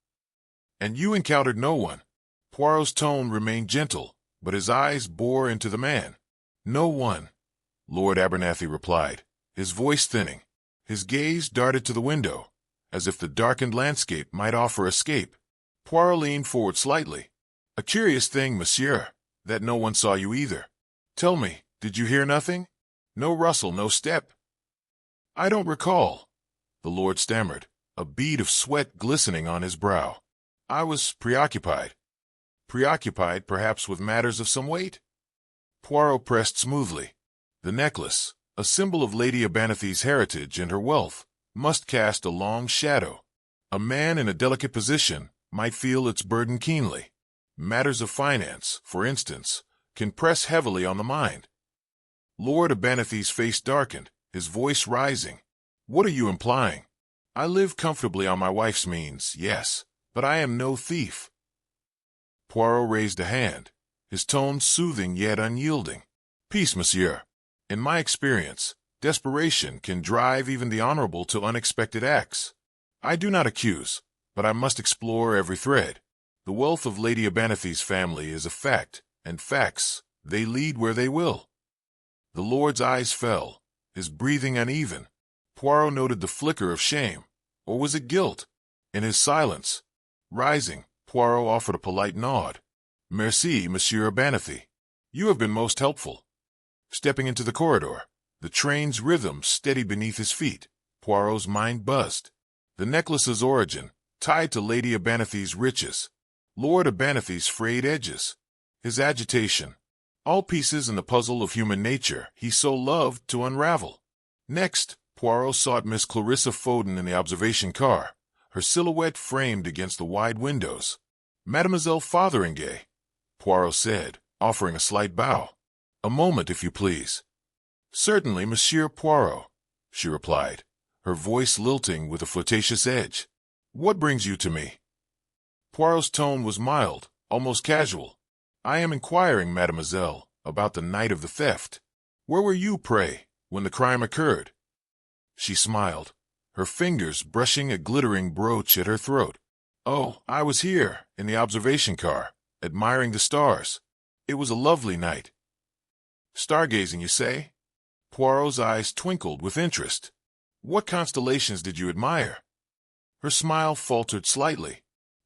"And you encountered no one?" Poirot's tone remained gentle, but his eyes bore into the man. "No one," Lord Abernethy replied, his voice thinning. His gaze darted to the window, as if the darkened landscape might offer escape. Poirot leaned forward slightly. "A curious thing, monsieur, that no one saw you either. Tell me, did you hear nothing? No rustle, no step?" "I don't recall," the lord stammered, a bead of sweat glistening on his brow. "I was preoccupied." "Preoccupied, perhaps, with matters of some weight?" Poirot pressed smoothly. The necklace, a symbol of Lady Abernethy's heritage and her wealth, must cast a long shadow. A man in a delicate position might feel its burden keenly. Matters of finance, for instance, can press heavily on the mind. Lord Abernethy's face darkened, his voice rising. "What are you implying? I live comfortably on my wife's means, yes, but I am no thief." Poirot raised a hand, his tone soothing yet unyielding. "Peace, monsieur. In my experience, desperation can drive even the honorable to unexpected acts. I do not accuse, but I must explore every thread. The wealth of Lady Abernethy's family is a fact, and facts, they lead where they will." The lord's eyes fell, his breathing uneven. Poirot noted the flicker of shame, or was it guilt, in his silence. Rising, Poirot offered a polite nod. "Merci, Monsieur Abernethy. You have been most helpful." Stepping into the corridor, the train's rhythm steady beneath his feet, Poirot's mind buzzed. The necklace's origin, tied to Lady Abernethy's riches. Lord Abernethy's frayed edges. His agitation. All pieces in the puzzle of human nature he so loved to unravel. Next, Poirot sought Miss Clarissa Foden in the observation car, her silhouette framed against the wide windows. "Mademoiselle Fotheringay," Poirot said, offering a slight bow. "A moment, if you please." "Certainly, Monsieur Poirot," she replied, her voice lilting with a flirtatious edge. "What brings you to me?" Poirot's tone was mild, almost casual. "I am inquiring, mademoiselle, about the night of the theft. Where were you, pray, when the crime occurred?" She smiled, her fingers brushing a glittering brooch at her throat. "Oh, I was here, in the observation car, admiring the stars. It was a lovely night." "Stargazing, you say?" Poirot's eyes twinkled with interest. "What constellations did you admire?" Her smile faltered slightly.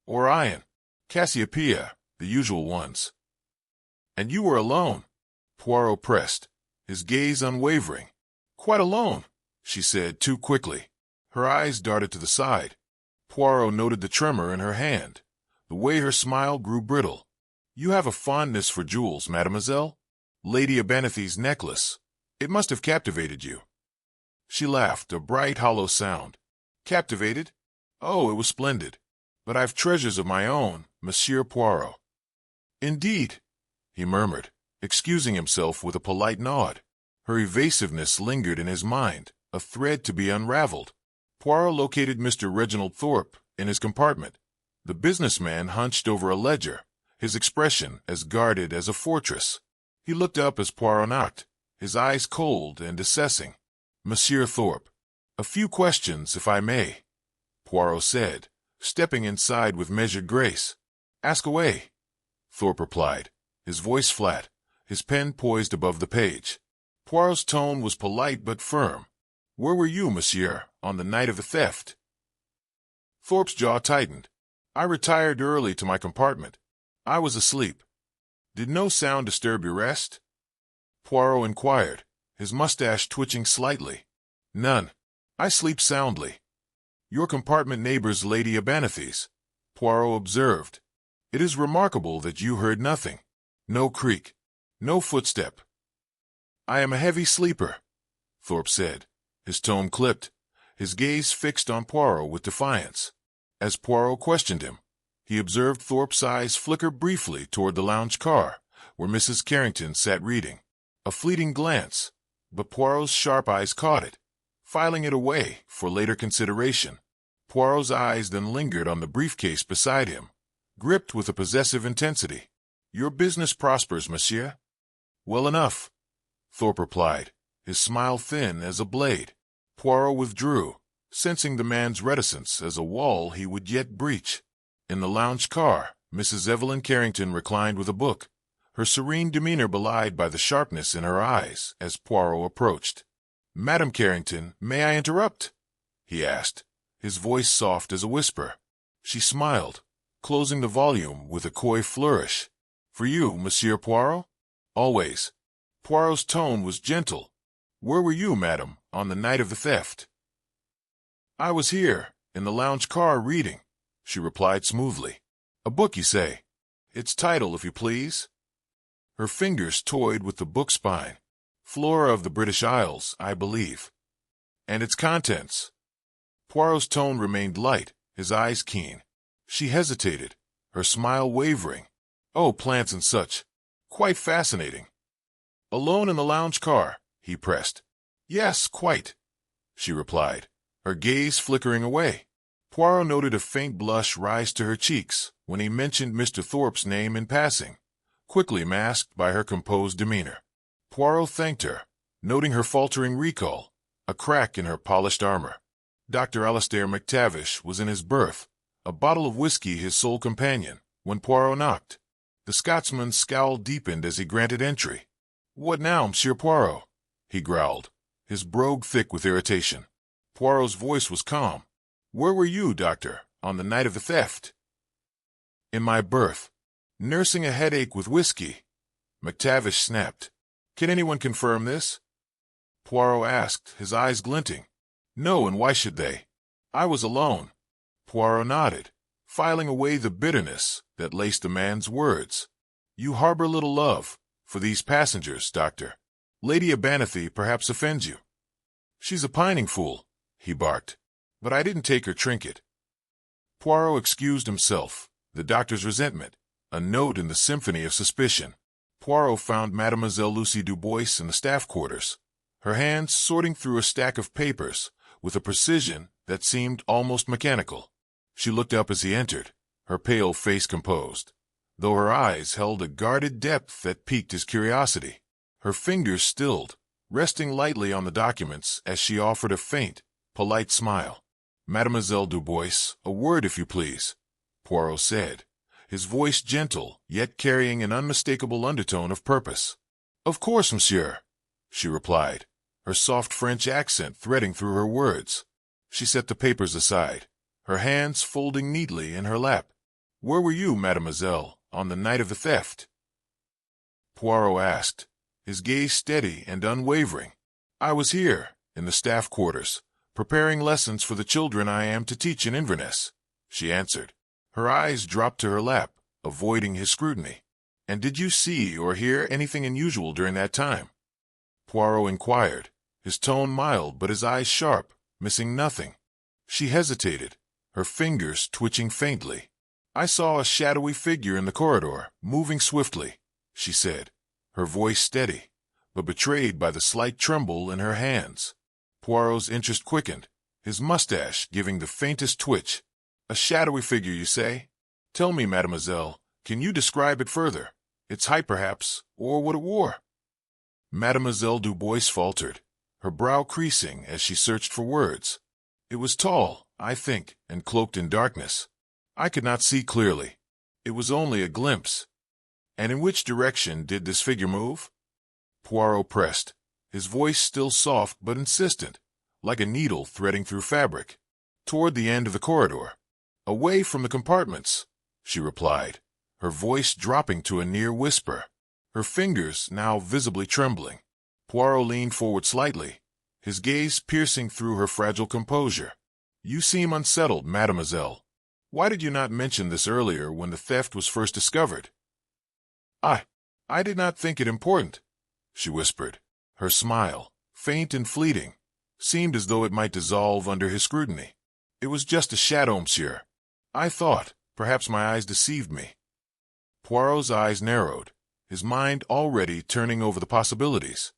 "Orion, Cassiopeia, the usual ones." "And you were alone?" Poirot pressed, his gaze unwavering. "Quite alone," she said too quickly. Her eyes darted to the side. Poirot noted the tremor in her hand, the way her smile grew brittle. "You have a fondness for jewels, mademoiselle? Lady Abanethy's necklace. It must have captivated you." She laughed, a bright, hollow sound. "Captivated? Oh, it was splendid. But I've treasures of my own, Monsieur Poirot." "Indeed," he murmured, excusing himself with a polite nod. Her evasiveness lingered in his mind, a thread to be unraveled. Poirot located Mr. Reginald Thorpe in his compartment. The businessman hunched over a ledger, his expression as guarded as a fortress. He looked up as Poirot knocked, his eyes cold and assessing. "Monsieur Thorpe, a few questions, if I may," Poirot said, stepping inside with measured grace. "Ask away," Thorpe replied, his voice flat, his pen poised above the page. Poirot's tone was polite but firm. "Where were you, monsieur, on the night of the theft?" Thorpe's jaw tightened. "I retired early to my compartment. I was asleep." "Did no sound disturb your rest?" Poirot inquired, his mustache twitching slightly. "None. I sleep soundly." "Your compartment neighbor's Lady Abanethy's," Poirot observed. "It is remarkable that you heard nothing. No creak, no footstep." "I am a heavy sleeper," Thorpe said, his tone clipped, his gaze fixed on Poirot with defiance. As Poirot questioned him, he observed Thorpe's eyes flicker briefly toward the lounge car, where Mrs. Carrington sat reading. A fleeting glance, but Poirot's sharp eyes caught it, filing it away for later consideration. Poirot's eyes then lingered on the briefcase beside him, gripped with a possessive intensity. "Your business prospers, monsieur?" "Well enough," Thorpe replied, his smile thin as a blade. Poirot withdrew, sensing the man's reticence as a wall he would yet breach. In the lounge car, Mrs. Evelyn Carrington reclined with a book, her serene demeanor belied by the sharpness in her eyes as Poirot approached. "Madame Carrington, may I interrupt?" he asked, his voice soft as a whisper. She smiled, closing the volume with a coy flourish. "For you, Monsieur Poirot?" "Always." Poirot's tone was gentle. "Where were you, madam, on the night of the theft?" "I was here, in the lounge car, reading," she replied smoothly. "A book, you say? Its title, if you please?" Her fingers toyed with the book spine. "Flora of the British Isles, I believe." "And its contents?" Poirot's tone remained light, his eyes keen. She hesitated, her smile wavering. "Oh, plants and such. Quite fascinating." "Alone in the lounge car?" he pressed. "Yes, quite," she replied, her gaze flickering away. Poirot noted a faint blush rise to her cheeks when he mentioned Mr. Thorpe's name in passing, quickly masked by her composed demeanor. Poirot thanked her, noting her faltering recall, a crack in her polished armor. Dr. Alastair MacTavish was in his berth, a bottle of whiskey his sole companion, when Poirot knocked. The Scotsman's scowl deepened as he granted entry. "What now, Monsieur Poirot?" he growled, his brogue thick with irritation. Poirot's voice was calm. "Where were you, doctor, on the night of the theft?" "In my berth, nursing a headache with whiskey," MacTavish snapped. "Can anyone confirm this?" Poirot asked, his eyes glinting. "No, and why should they? I was alone." Poirot nodded, filing away the bitterness that laced the man's words. "You harbor little love for these passengers, doctor. Lady Abanethy perhaps offends you." "She's a pining fool," he barked. "But I didn't take her trinket." Poirot excused himself, the doctor's resentment, a note in the symphony of suspicion. Poirot found Mademoiselle Lucy Dubois in the staff quarters, her hands sorting through a stack of papers with a precision that seemed almost mechanical. She looked up as he entered, her pale face composed, though her eyes held a guarded depth that piqued his curiosity. Her fingers stilled, resting lightly on the documents as she offered a faint, polite smile. "Mademoiselle Dubois, a word if you please," Poirot said, his voice gentle, yet carrying an unmistakable undertone of purpose. "Of course, monsieur," she replied, her soft French accent threading through her words. She set the papers aside, her hands folding neatly in her lap. "Where were you, mademoiselle, on the night of the theft?" Poirot asked, his gaze steady and unwavering. "I was here, in the staff quarters, preparing lessons for the children I am to teach in Inverness," she answered. Her eyes dropped to her lap, avoiding his scrutiny. "And did you see or hear anything unusual during that time?" Poirot inquired, his tone mild but his eyes sharp, missing nothing. She hesitated, her fingers twitching faintly. "I saw a shadowy figure in the corridor, moving swiftly," she said, her voice steady, but betrayed by the slight tremble in her hands. Poirot's interest quickened, his mustache giving the faintest twitch. "A shadowy figure, you say? Tell me, mademoiselle, can you describe it further? Its height, perhaps, or what it wore?" Mademoiselle Dubois faltered, her brow creasing as she searched for words. "It was tall, I think, and cloaked in darkness. I could not see clearly. It was only a glimpse." "And in which direction did this figure move?" Poirot pressed, his voice still soft but insistent, like a needle threading through fabric. "Toward the end of the corridor. Away from the compartments," she replied, her voice dropping to a near whisper, her fingers now visibly trembling. Poirot leaned forward slightly, his gaze piercing through her fragile composure. "You seem unsettled, mademoiselle. Why did you not mention this earlier when the theft was first discovered?" I did not think it important," she whispered. Her smile, faint and fleeting, seemed as though it might dissolve under his scrutiny. "It was just a shadow, monsieur. I thought, perhaps my eyes deceived me." Poirot's eyes narrowed, his mind already turning over the possibilities.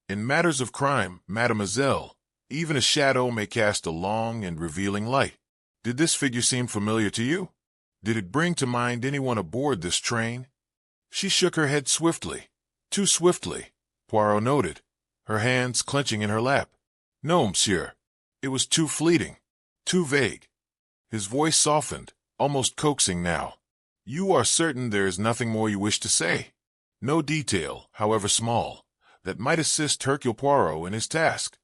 "In matters of crime, mademoiselle, even a shadow may cast a long and revealing light. Did this figure seem familiar to you? Did it bring to mind anyone aboard this train?" She shook her head swiftly, too swiftly, Poirot noted, her hands clenching in her lap. "No, monsieur. It was too fleeting, too vague." His voice softened, almost coaxing now. "You are certain there is nothing more you wish to say? No detail, however small, that might assist Hercule Poirot in his task?"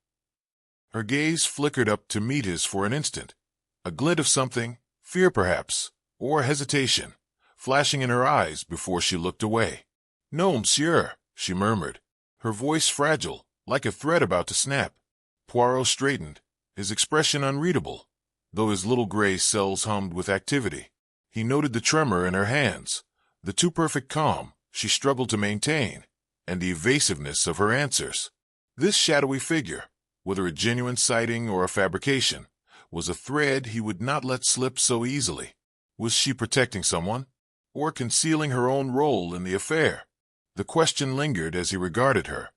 Her gaze flickered up to meet his for an instant, a glint of something, fear perhaps, or hesitation, flashing in her eyes before she looked away. "No, monsieur," she murmured, her voice fragile, like a thread about to snap. Poirot straightened, his expression unreadable, though his little gray cells hummed with activity. He noted the tremor in her hands, the too perfect calm she struggled to maintain, and the evasiveness of her answers. This shadowy figure, whether a genuine sighting or a fabrication, was a thread he would not let slip so easily. Was she protecting someone, or concealing her own role in the affair? The question lingered as he regarded her.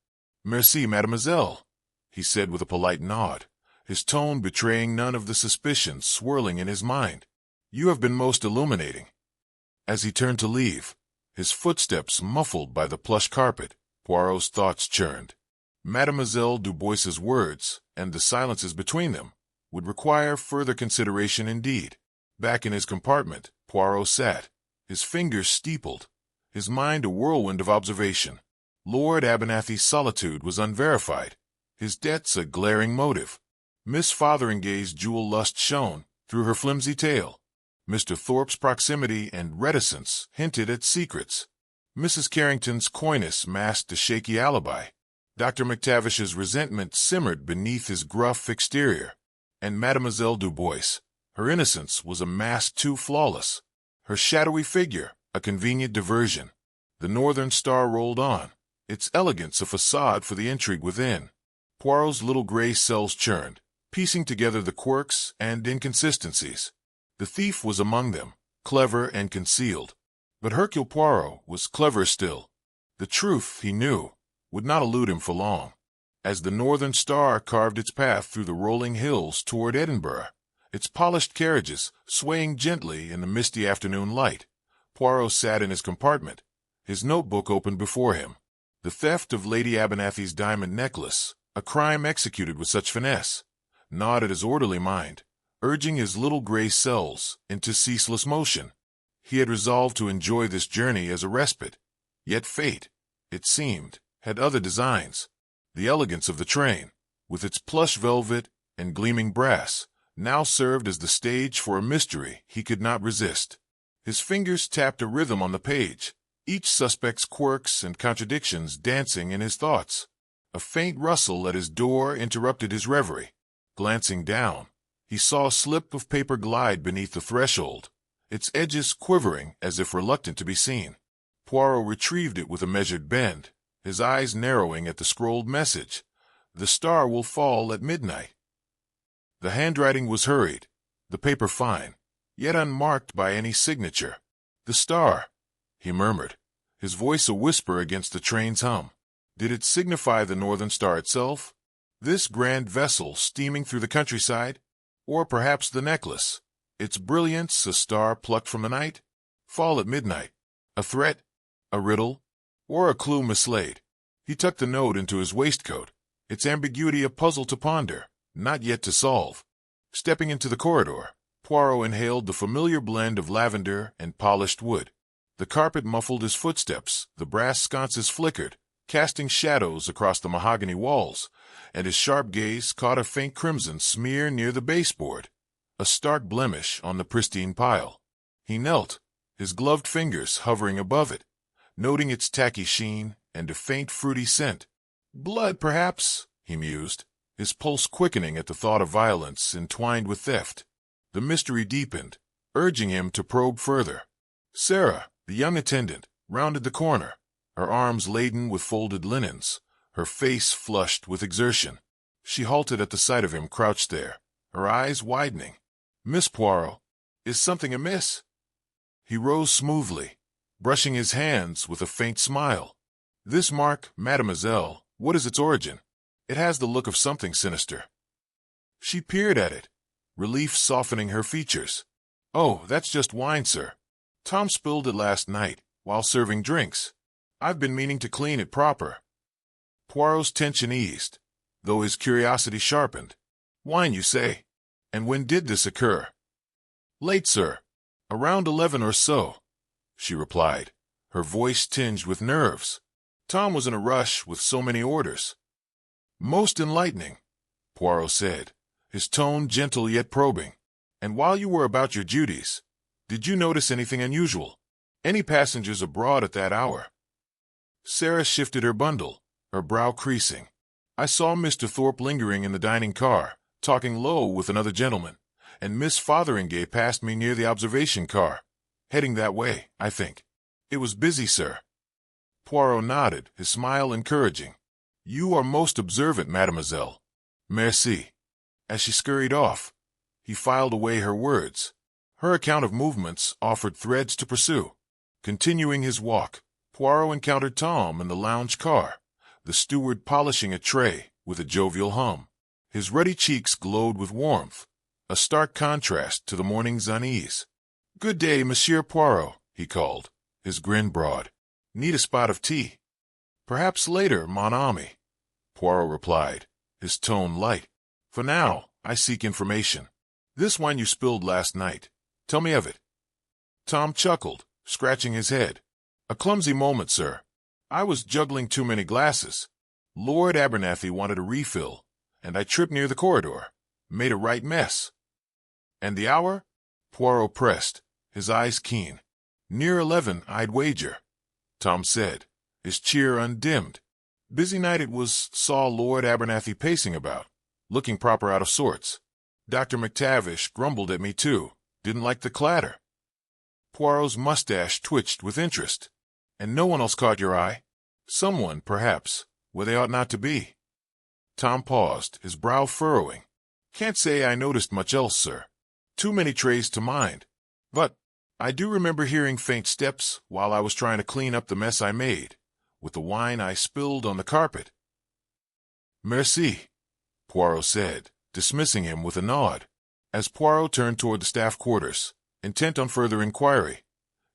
"Merci, mademoiselle," he said with a polite nod, his tone betraying none of the suspicions swirling in his mind. "You have been most illuminating." As he turned to leave, his footsteps muffled by the plush carpet, Poirot's thoughts churned. Mademoiselle Dubois's words, and the silences between them, would require further consideration indeed. Back in his compartment, Poirot sat, his fingers steepled, his mind a whirlwind of observation. Lord Abernathy's solitude was unverified, his debts a glaring motive. Miss Fotheringay's jewel lust shone through her flimsy tale. Mr. Thorpe's proximity and reticence hinted at secrets. Mrs. Carrington's coyness masked a shaky alibi. Dr. McTavish's resentment simmered beneath his gruff exterior. And Mademoiselle Dubois, her innocence was a mask too flawless, her shadowy figure a convenient diversion. The Northern Star rolled on, its elegance a facade for the intrigue within. Poirot's little gray cells churned, piecing together the quirks and inconsistencies. The thief was among them, clever and concealed. But Hercule Poirot was clever still. The truth, he knew, would not elude him for long. As the northern star carved its path through the rolling hills toward Edinburgh, its polished carriages swaying gently in the misty afternoon light, Poirot sat in his compartment, his notebook open before him. The theft of Lady Abernathy's diamond necklace, a crime executed with such finesse, gnawed at his orderly mind, urging his little gray cells into ceaseless motion. He had resolved to enjoy this journey as a respite, yet fate, it seemed, had other designs. The elegance of the train, with its plush velvet and gleaming brass, now served as the stage for a mystery he could not resist. His fingers tapped a rhythm on the page, each suspect's quirks and contradictions dancing in his thoughts. A faint rustle at his door interrupted his reverie. Glancing down, he saw a slip of paper glide beneath the threshold, its edges quivering as if reluctant to be seen. Poirot retrieved it with a measured bend, his eyes narrowing at the scrolled message. "The star will fall at midnight." The handwriting was hurried, the paper fine, yet unmarked by any signature. "The star," he murmured, his voice a whisper against the train's hum. Did it signify the northern star itself? This grand vessel steaming through the countryside? Or perhaps the necklace, its brilliance a star plucked from the night? Fall at midnight. A threat? A riddle? Or a clue mislaid? He tucked the note into his waistcoat, its ambiguity a puzzle to ponder, not yet to solve. Stepping into the corridor, Poirot inhaled the familiar blend of lavender and polished wood. The carpet muffled his footsteps, the brass sconces flickered, casting shadows across the mahogany walls, and his sharp gaze caught a faint crimson smear near the baseboard, a stark blemish on the pristine pile. He knelt, his gloved fingers hovering above it, noting its tacky sheen and a faint fruity scent. "Blood, perhaps," he mused, his pulse quickening at the thought of violence entwined with theft. The mystery deepened, urging him to probe further. Sarah, the young attendant, rounded the corner, her arms laden with folded linens, her face flushed with exertion. She halted at the sight of him crouched there, her eyes widening. "Miss Poirot, is something amiss?" He rose smoothly, brushing his hands with a faint smile. "This mark, mademoiselle, what is its origin? It has the look of something sinister." She peered at it, relief softening her features. "Oh, that's just wine, sir. Tom spilled it last night, while serving drinks. I've been meaning to clean it proper." Poirot's tension eased, though his curiosity sharpened. "Wine, you say? And when did this occur?" "Late, sir. Around 11 or so," she replied, her voice tinged with nerves. "Tom was in a rush with so many orders." "Most enlightening," Poirot said, his tone gentle yet probing. "And while you were about your duties, did you notice anything unusual? Any passengers abroad at that hour?" Sarah shifted her bundle, her brow creasing. "I saw Mr. Thorpe lingering in the dining car, talking low with another gentleman, and Miss Fotheringay passed me near the observation car, heading that way, I think. It was busy, sir." Poirot nodded, his smile encouraging. "You are most observant, mademoiselle. Merci." As she scurried off, he filed away her words. Her account of movements offered threads to pursue. Continuing his walk, Poirot encountered Tom in the lounge car, the steward polishing a tray with a jovial hum. His ruddy cheeks glowed with warmth, a stark contrast to the morning's unease. "Good day, Monsieur Poirot," he called, his grin broad. "Need a spot of tea?" "Perhaps later, mon ami," Poirot replied, his tone light. "For now, I seek information. This wine you spilled last night, tell me of it." Tom chuckled, scratching his head. "A clumsy moment, sir. I was juggling too many glasses. Lord Abernathy wanted a refill, and I tripped near the corridor. Made a right mess." "And the hour?" Poirot pressed, his eyes keen. "Near 11, I'd wager," Tom said, his cheer undimmed. "Busy night it was. Saw Lord Abernathy pacing about, looking proper out of sorts. Dr. McTavish grumbled at me, too. Didn't like the clatter." Poirot's mustache twitched with interest. "And no one else caught your eye?" "Someone, perhaps, where they ought not to be." Tom paused, his brow furrowing. "Can't say I noticed much else, sir. Too many trays to mind. But I do remember hearing faint steps while I was trying to clean up the mess I made, with the wine I spilled on the carpet. Merci, Poirot said, dismissing him with a nod. As Poirot turned toward the staff quarters, intent on further inquiry,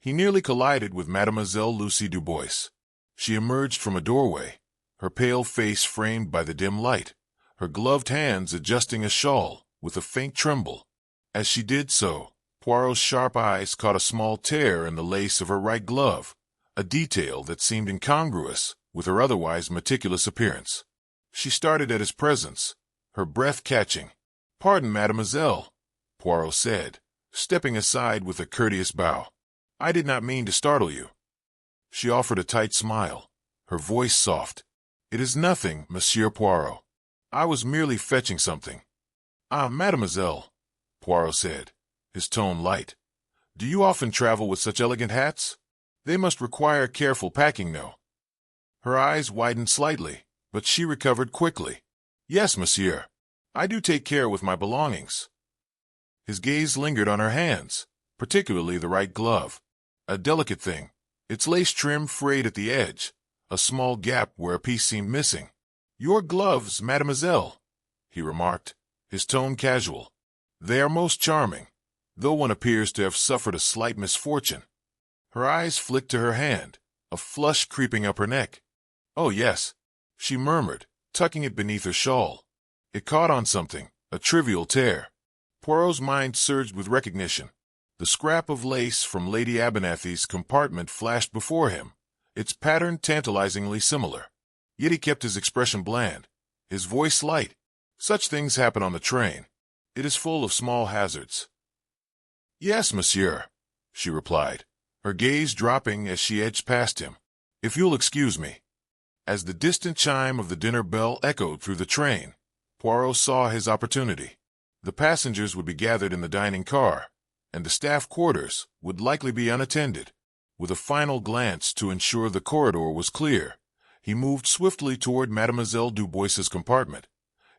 he nearly collided with Mademoiselle Lucy Dubois. She emerged from a doorway, her pale face framed by the dim light, her gloved hands adjusting a shawl with a faint tremble. As she did so, Poirot's sharp eyes caught a small tear in the lace of her right glove, a detail that seemed incongruous with her otherwise meticulous appearance. She started at his presence, her breath catching. "Pardon, mademoiselle," Poirot said, stepping aside with a courteous bow. "I did not mean to startle you." She offered a tight smile, her voice soft. "It is nothing, Monsieur Poirot. I was merely fetching something." "Ah, mademoiselle," Poirot said, his tone light. "Do you often travel with such elegant hats? They must require careful packing, no?" Her eyes widened slightly, but she recovered quickly. "Yes, monsieur. I do take care with my belongings." His gaze lingered on her hands, particularly the right glove. A delicate thing, its lace trim frayed at the edge, a small gap where a piece seemed missing. "Your gloves, mademoiselle," he remarked, his tone casual. "They are most charming, though one appears to have suffered a slight misfortune." Her eyes flicked to her hand, a flush creeping up her neck. "Oh, yes," she murmured, tucking it beneath her shawl. It caught on something, a trivial tear. Poirot's mind surged with recognition. The scrap of lace from Lady Abernathy's compartment flashed before him, its pattern tantalizingly similar. Yet he kept his expression bland, his voice light. "Such things happen on the train. It is full of small hazards." "Yes, monsieur," she replied, her gaze dropping as she edged past him. "If you'll excuse me." As the distant chime of the dinner bell echoed through the train, Poirot saw his opportunity. The passengers would be gathered in the dining car, and the staff quarters would likely be unattended. With a final glance to ensure the corridor was clear, he moved swiftly toward Mademoiselle Dubois's compartment,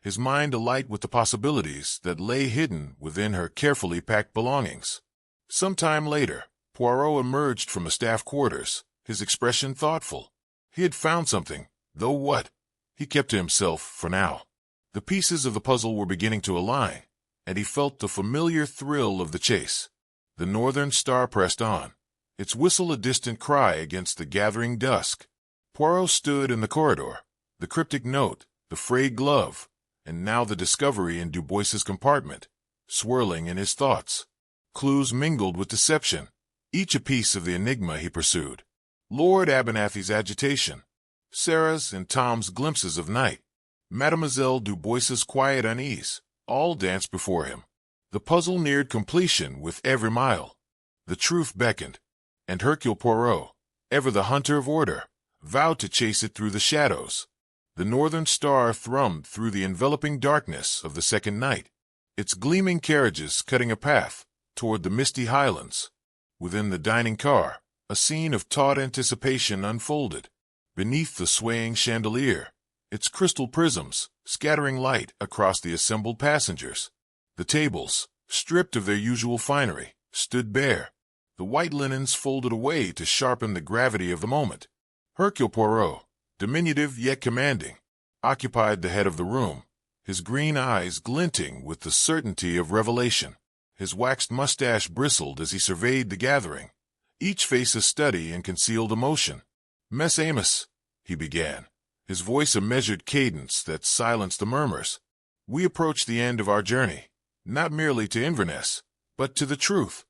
his mind alight with the possibilities that lay hidden within her carefully packed belongings. Some time later, Poirot emerged from the staff quarters, his expression thoughtful. He had found something, though what? He kept to himself for now. The pieces of the puzzle were beginning to align, and he felt the familiar thrill of the chase. The northern star pressed on, its whistle a distant cry against the gathering dusk. Poirot stood in the corridor, the cryptic note, the frayed glove, and now the discovery in Dubois's compartment, swirling in his thoughts. Clues mingled with deception, each a piece of the enigma he pursued. Lord Abernathy's agitation, Sarah's and Tom's glimpses of night, Mademoiselle Dubois's quiet unease, all danced before him. The puzzle neared completion with every mile. The truth beckoned, and Hercule Poirot, ever the hunter of order, vowed to chase it through the shadows. The northern star thrummed through the enveloping darkness of the second night, its gleaming carriages cutting a path toward the misty highlands. Within the dining car, a scene of taut anticipation unfolded. Beneath the swaying chandelier, its crystal prisms scattering light across the assembled passengers. The tables, stripped of their usual finery, stood bare, the white linens folded away to sharpen the gravity of the moment. Hercule Poirot, diminutive yet commanding, occupied the head of the room, his green eyes glinting with the certainty of revelation. His waxed mustache bristled as he surveyed the gathering, each face a study in concealed emotion. "Mess Amos," he began, his voice a measured cadence that silenced the murmurs. "We approach the end of our journey, not merely to Inverness, but to the truth.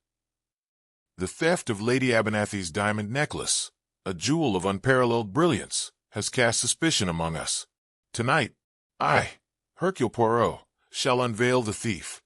The theft of Lady Abernathy's diamond necklace, a jewel of unparalleled brilliance, has cast suspicion among us. Tonight, I, Hercule Poirot, shall unveil the thief."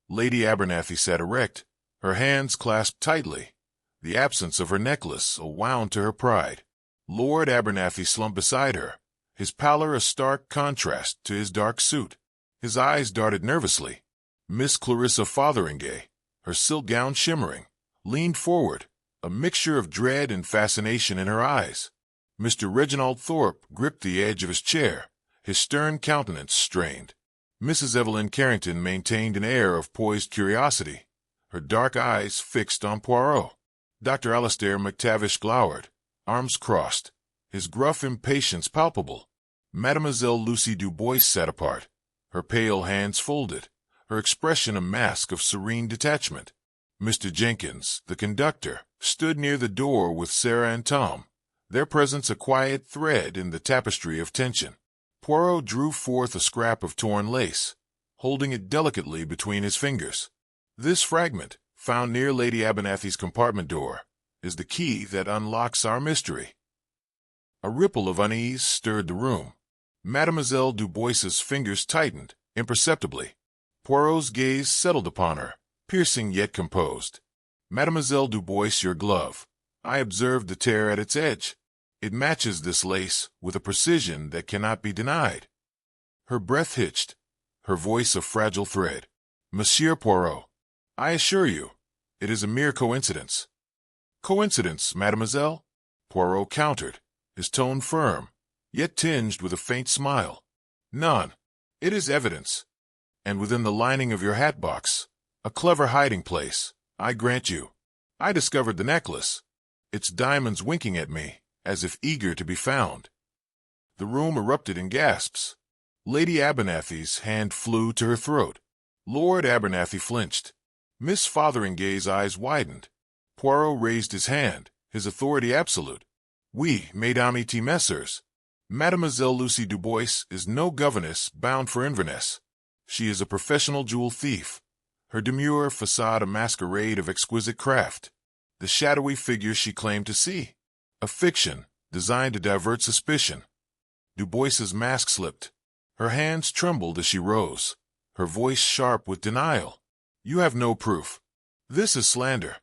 Lady Abernathy sat erect, her hands clasped tightly, the absence of her necklace a wound to her pride. Lord Abernathy slumped beside her, his pallor a stark contrast to his dark suit. His eyes darted nervously. Miss Clarissa Fotheringay, her silk gown shimmering, leaned forward, a mixture of dread and fascination in her eyes. Mr. Reginald Thorpe gripped the edge of his chair, his stern countenance strained. Mrs. Evelyn Carrington maintained an air of poised curiosity, her dark eyes fixed on Poirot. Dr. Alistair McTavish glowered, arms crossed, his gruff impatience palpable. Mademoiselle Lucy Dubois sat apart, her pale hands folded, her expression a mask of serene detachment. Mr. Jenkins, the conductor, stood near the door with Sarah and Tom, their presence a quiet thread in the tapestry of tension. Poirot drew forth a scrap of torn lace, holding it delicately between his fingers. This fragment, found near Lady Abernathy's compartment door, is the key that unlocks our mystery. A ripple of unease stirred the room. Mademoiselle Dubois's fingers tightened, imperceptibly. Poirot's gaze settled upon her, piercing yet composed. Mademoiselle Dubois, your glove. I observed the tear at its edge. It matches this lace with a precision that cannot be denied. Her breath hitched, her voice a fragile thread. Monsieur Poirot, I assure you, it is a mere coincidence. Coincidence, mademoiselle? Poirot countered, his tone firm, yet tinged with a faint smile. None. It is evidence. And within the lining of your hat box, a clever hiding place, I grant you. I discovered the necklace, its diamonds winking at me, as if eager to be found. The room erupted in gasps. Lady Abernathy's hand flew to her throat. Lord Abernathy flinched. Miss Fotheringay's eyes widened. Poirot raised his hand, his authority absolute. Oui, mesdames et messieurs. Mademoiselle Lucy Dubois is no governess bound for Inverness. She is a professional jewel thief, her demure facade a masquerade of exquisite craft. The shadowy figure she claimed to see, a fiction designed to divert suspicion. Dubois's mask slipped. Her hands trembled as she rose, her voice sharp with denial. You have no proof. This is slander.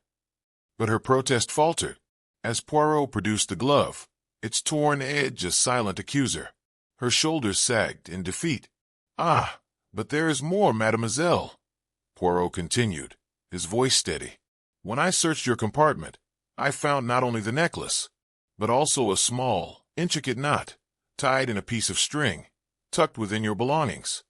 But her protest faltered, as Poirot produced the glove, its torn edge a silent accuser. Her shoulders sagged in defeat. Ah, but there is more, mademoiselle, Poirot continued, his voice steady. When I searched your compartment, I found not only the necklace, but also a small, intricate knot, tied in a piece of string, tucked within your belongings.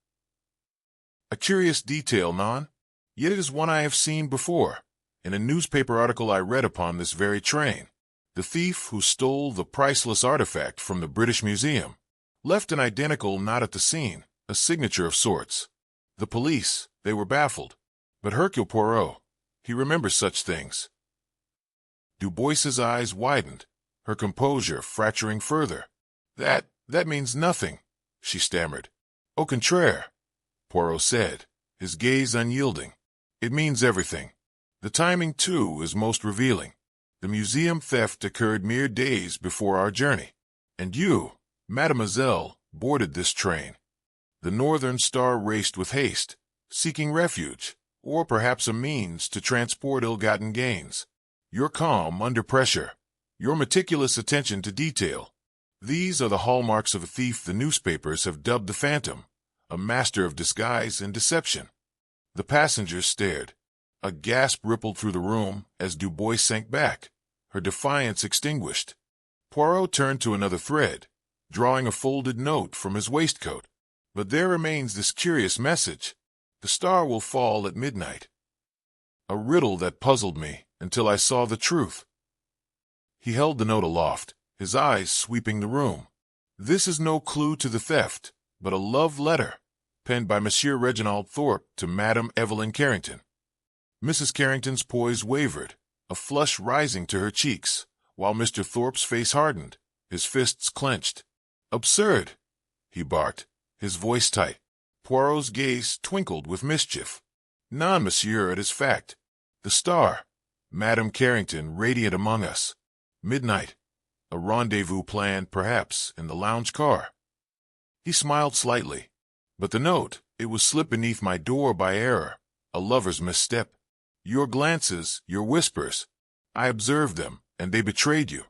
A curious detail, non? Yet it is one I have seen before, in a newspaper article I read upon this very train. The thief who stole the priceless artifact from the British Museum left an identical knot at the scene, a signature of sorts. The police, they were baffled. But Hercule Poirot, he remembers such things. Dubois's eyes widened, her composure fracturing further. That means nothing, she stammered. Au contraire, Poirot said, his gaze unyielding. It means everything. The timing, too, is most revealing. The museum theft occurred mere days before our journey, and you, mademoiselle, boarded this train. The Northern Star raced with haste, seeking refuge, or perhaps a means to transport ill-gotten gains. Your calm under pressure, your meticulous attention to detail, these are the hallmarks of a thief the newspapers have dubbed the Phantom, a master of disguise and deception. The passengers stared. A gasp rippled through the room as Dubois sank back, her defiance extinguished. Poirot turned to another thread, drawing a folded note from his waistcoat. But there remains this curious message. The star will fall at midnight. A riddle that puzzled me until I saw the truth. He held the note aloft, his eyes sweeping the room. This is no clue to the theft, but a love letter, penned by Monsieur Reginald Thorpe to Madame Evelyn Carrington. Mrs. Carrington's poise wavered, a flush rising to her cheeks, while Mr. Thorpe's face hardened, his fists clenched. Absurd, he barked, his voice tight. Poirot's gaze twinkled with mischief. Non, monsieur, it is fact. The star, Madame Carrington, radiant among us. Midnight. A rendezvous planned, perhaps, in the lounge car. He smiled slightly. But the note, it was slipped beneath my door by error, a lover's misstep. Your glances, your whispers, I observed them, and they betrayed you.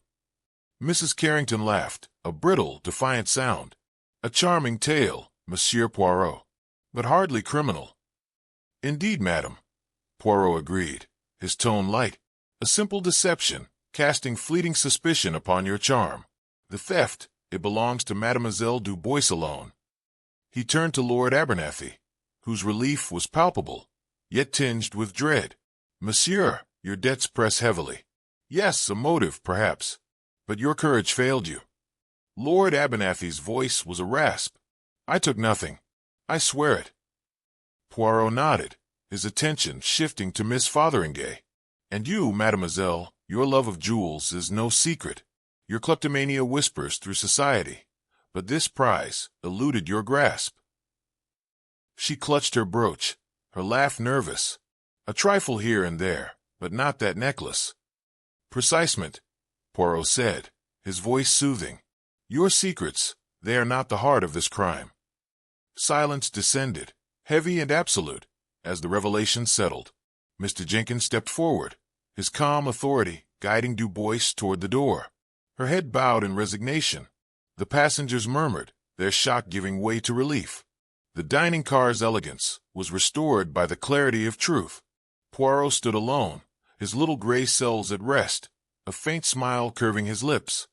Mrs. Carrington laughed, a brittle, defiant sound. A charming tale, Monsieur Poirot, but hardly criminal. Indeed, madam, Poirot agreed, his tone light. A simple deception, casting fleeting suspicion upon your charm. The theft, it belongs to Mademoiselle Dubois alone. He turned to Lord Abernathy, whose relief was palpable, yet tinged with dread. "Monsieur, your debts press heavily. Yes, a motive, perhaps, but your courage failed you." Lord Abernathy's voice was a rasp. "I took nothing. I swear it." Poirot nodded, his attention shifting to Miss Fotheringay. "And you, mademoiselle, your love of jewels is no secret. Your kleptomania whispers through society. But this prize eluded your grasp." She clutched her brooch, her laugh nervous. "A trifle here and there, but not that necklace." "Precisement," Poirot said, his voice soothing. "Your secrets, they are not the heart of this crime." Silence descended, heavy and absolute, as the revelation settled. Mr. Jenkins stepped forward, his calm authority guiding Du Bois toward the door. Her head bowed in resignation. The passengers murmured, their shock giving way to relief. The dining car's elegance was restored by the clarity of truth. Poirot stood alone, his little gray cells at rest, a faint smile curving his lips.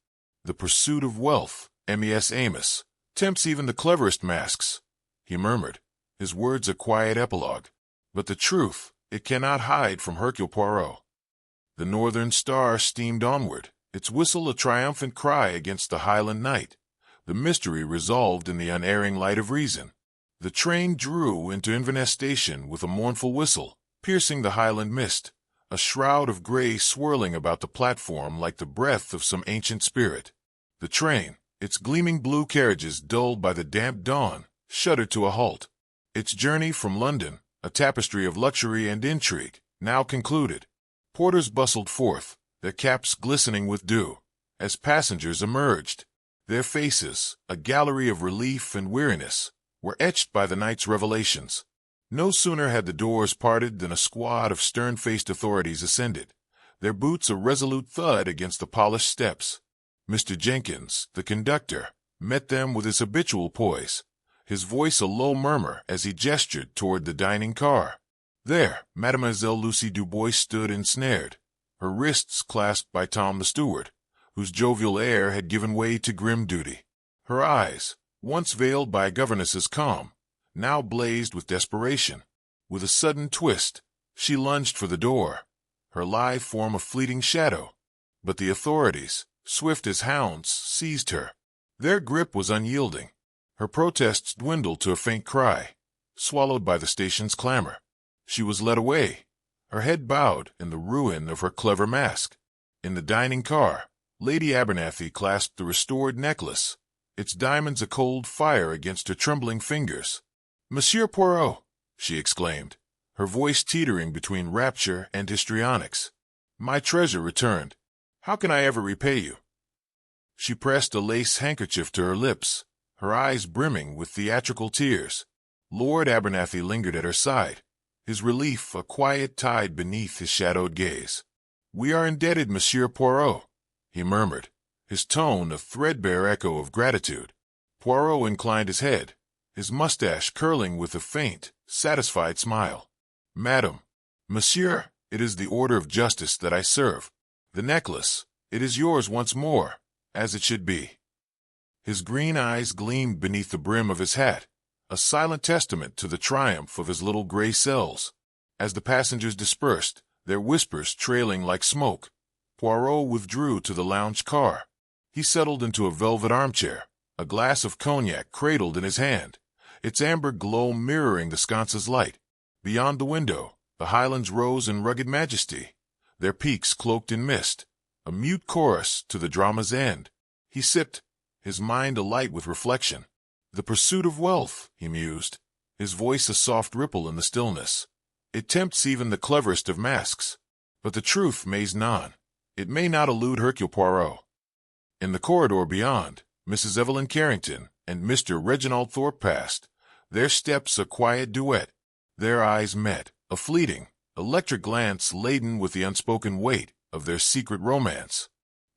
"The pursuit of wealth, MES Amos, tempts even the cleverest masks," he murmured, his words a quiet epilogue. "But the truth, it cannot hide from Hercule Poirot." The northern star steamed onward, its whistle a triumphant cry against the Highland night, the mystery resolved in the unerring light of reason. The train drew into Inverness station with a mournful whistle, piercing the Highland mist, a shroud of gray swirling about the platform like the breath of some ancient spirit. The train, its gleaming blue carriages dulled by the damp dawn, shuddered to a halt. Its journey from London, a tapestry of luxury and intrigue, now concluded. Porters bustled forth, their caps glistening with dew, as passengers emerged. Their faces, a gallery of relief and weariness, were etched by the night's revelations. No sooner had the doors parted than a squad of stern-faced authorities ascended, their boots a resolute thud against the polished steps. Mr. Jenkins, the conductor, met them with his habitual poise, his voice a low murmur as he gestured toward the dining car. There, Mademoiselle Lucy Du Bois stood ensnared, her wrists clasped by Tom the steward, whose jovial air had given way to grim duty. Her eyes, once veiled by a governess's calm, now blazed with desperation. With a sudden twist, she lunged for the door, her lithe form a fleeting shadow. But the authorities, swift as hounds, seized her. Their grip was unyielding. Her protests dwindled to a faint cry, swallowed by the station's clamor. She was led away, her head bowed in the ruin of her clever mask. In the dining car, Lady Abernathy clasped the restored necklace, its diamonds a cold fire against her trembling fingers. "Monsieur Poirot," she exclaimed, her voice teetering between rapture and histrionics. "My treasure returned. How can I ever repay you?" She pressed a lace handkerchief to her lips, her eyes brimming with theatrical tears. Lord Abernathy lingered at her side, his relief a quiet tide beneath his shadowed gaze. "We are indebted, Monsieur Poirot," he murmured, his tone a threadbare echo of gratitude. Poirot inclined his head, his mustache curling with a faint, satisfied smile. "Madam, Monsieur, it is the order of justice that I serve. The necklace, it is yours once more, as it should be." His green eyes gleamed beneath the brim of his hat, a silent testament to the triumph of his little gray cells. As the passengers dispersed, their whispers trailing like smoke, Poirot withdrew to the lounge car. He settled into a velvet armchair, a glass of cognac cradled in his hand, its amber glow mirroring the sconce's light. Beyond the window, the Highlands rose in rugged majesty, their peaks cloaked in mist, a mute chorus to the drama's end. He sipped, his mind alight with reflection. "The pursuit of wealth," he mused, his voice a soft ripple in the stillness. "It tempts even the cleverest of masks. But the truth mais non. It may not elude Hercule Poirot." In the corridor beyond, Mrs. Evelyn Carrington and Mr. Reginald Thorpe passed, their steps a quiet duet. Their eyes met, a fleeting, electric glance laden with the unspoken weight of their secret romance.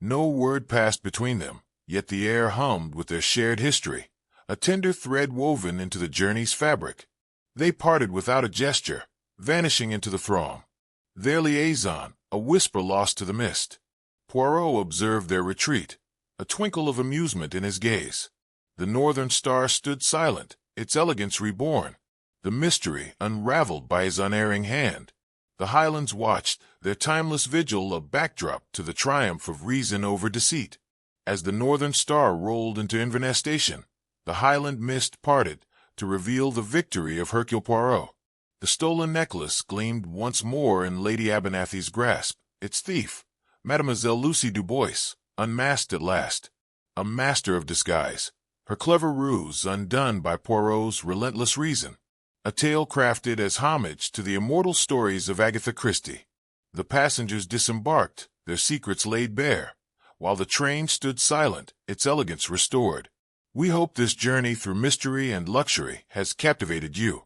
No word passed between them, yet the air hummed with their shared history, a tender thread woven into the journey's fabric. They parted without a gesture, vanishing into the throng. Their liaison, a whisper lost to the mist. Poirot observed their retreat, a twinkle of amusement in his gaze. The northern star stood silent, its elegance reborn, the mystery unraveled by his unerring hand. The Highlands watched, their timeless vigil a backdrop to the triumph of reason over deceit. As the northern star rolled into Inverness Station, the Highland mist parted to reveal the victory of Hercule Poirot. The stolen necklace gleamed once more in Lady Abernathy's grasp, its thief, Mademoiselle Lucy Dubois, unmasked at last. A master of disguise, her clever ruse undone by Poirot's relentless reason. A tale crafted as homage to the immortal stories of Agatha Christie. The passengers disembarked, their secrets laid bare, while the train stood silent, its elegance restored. We hope this journey through mystery and luxury has captivated you.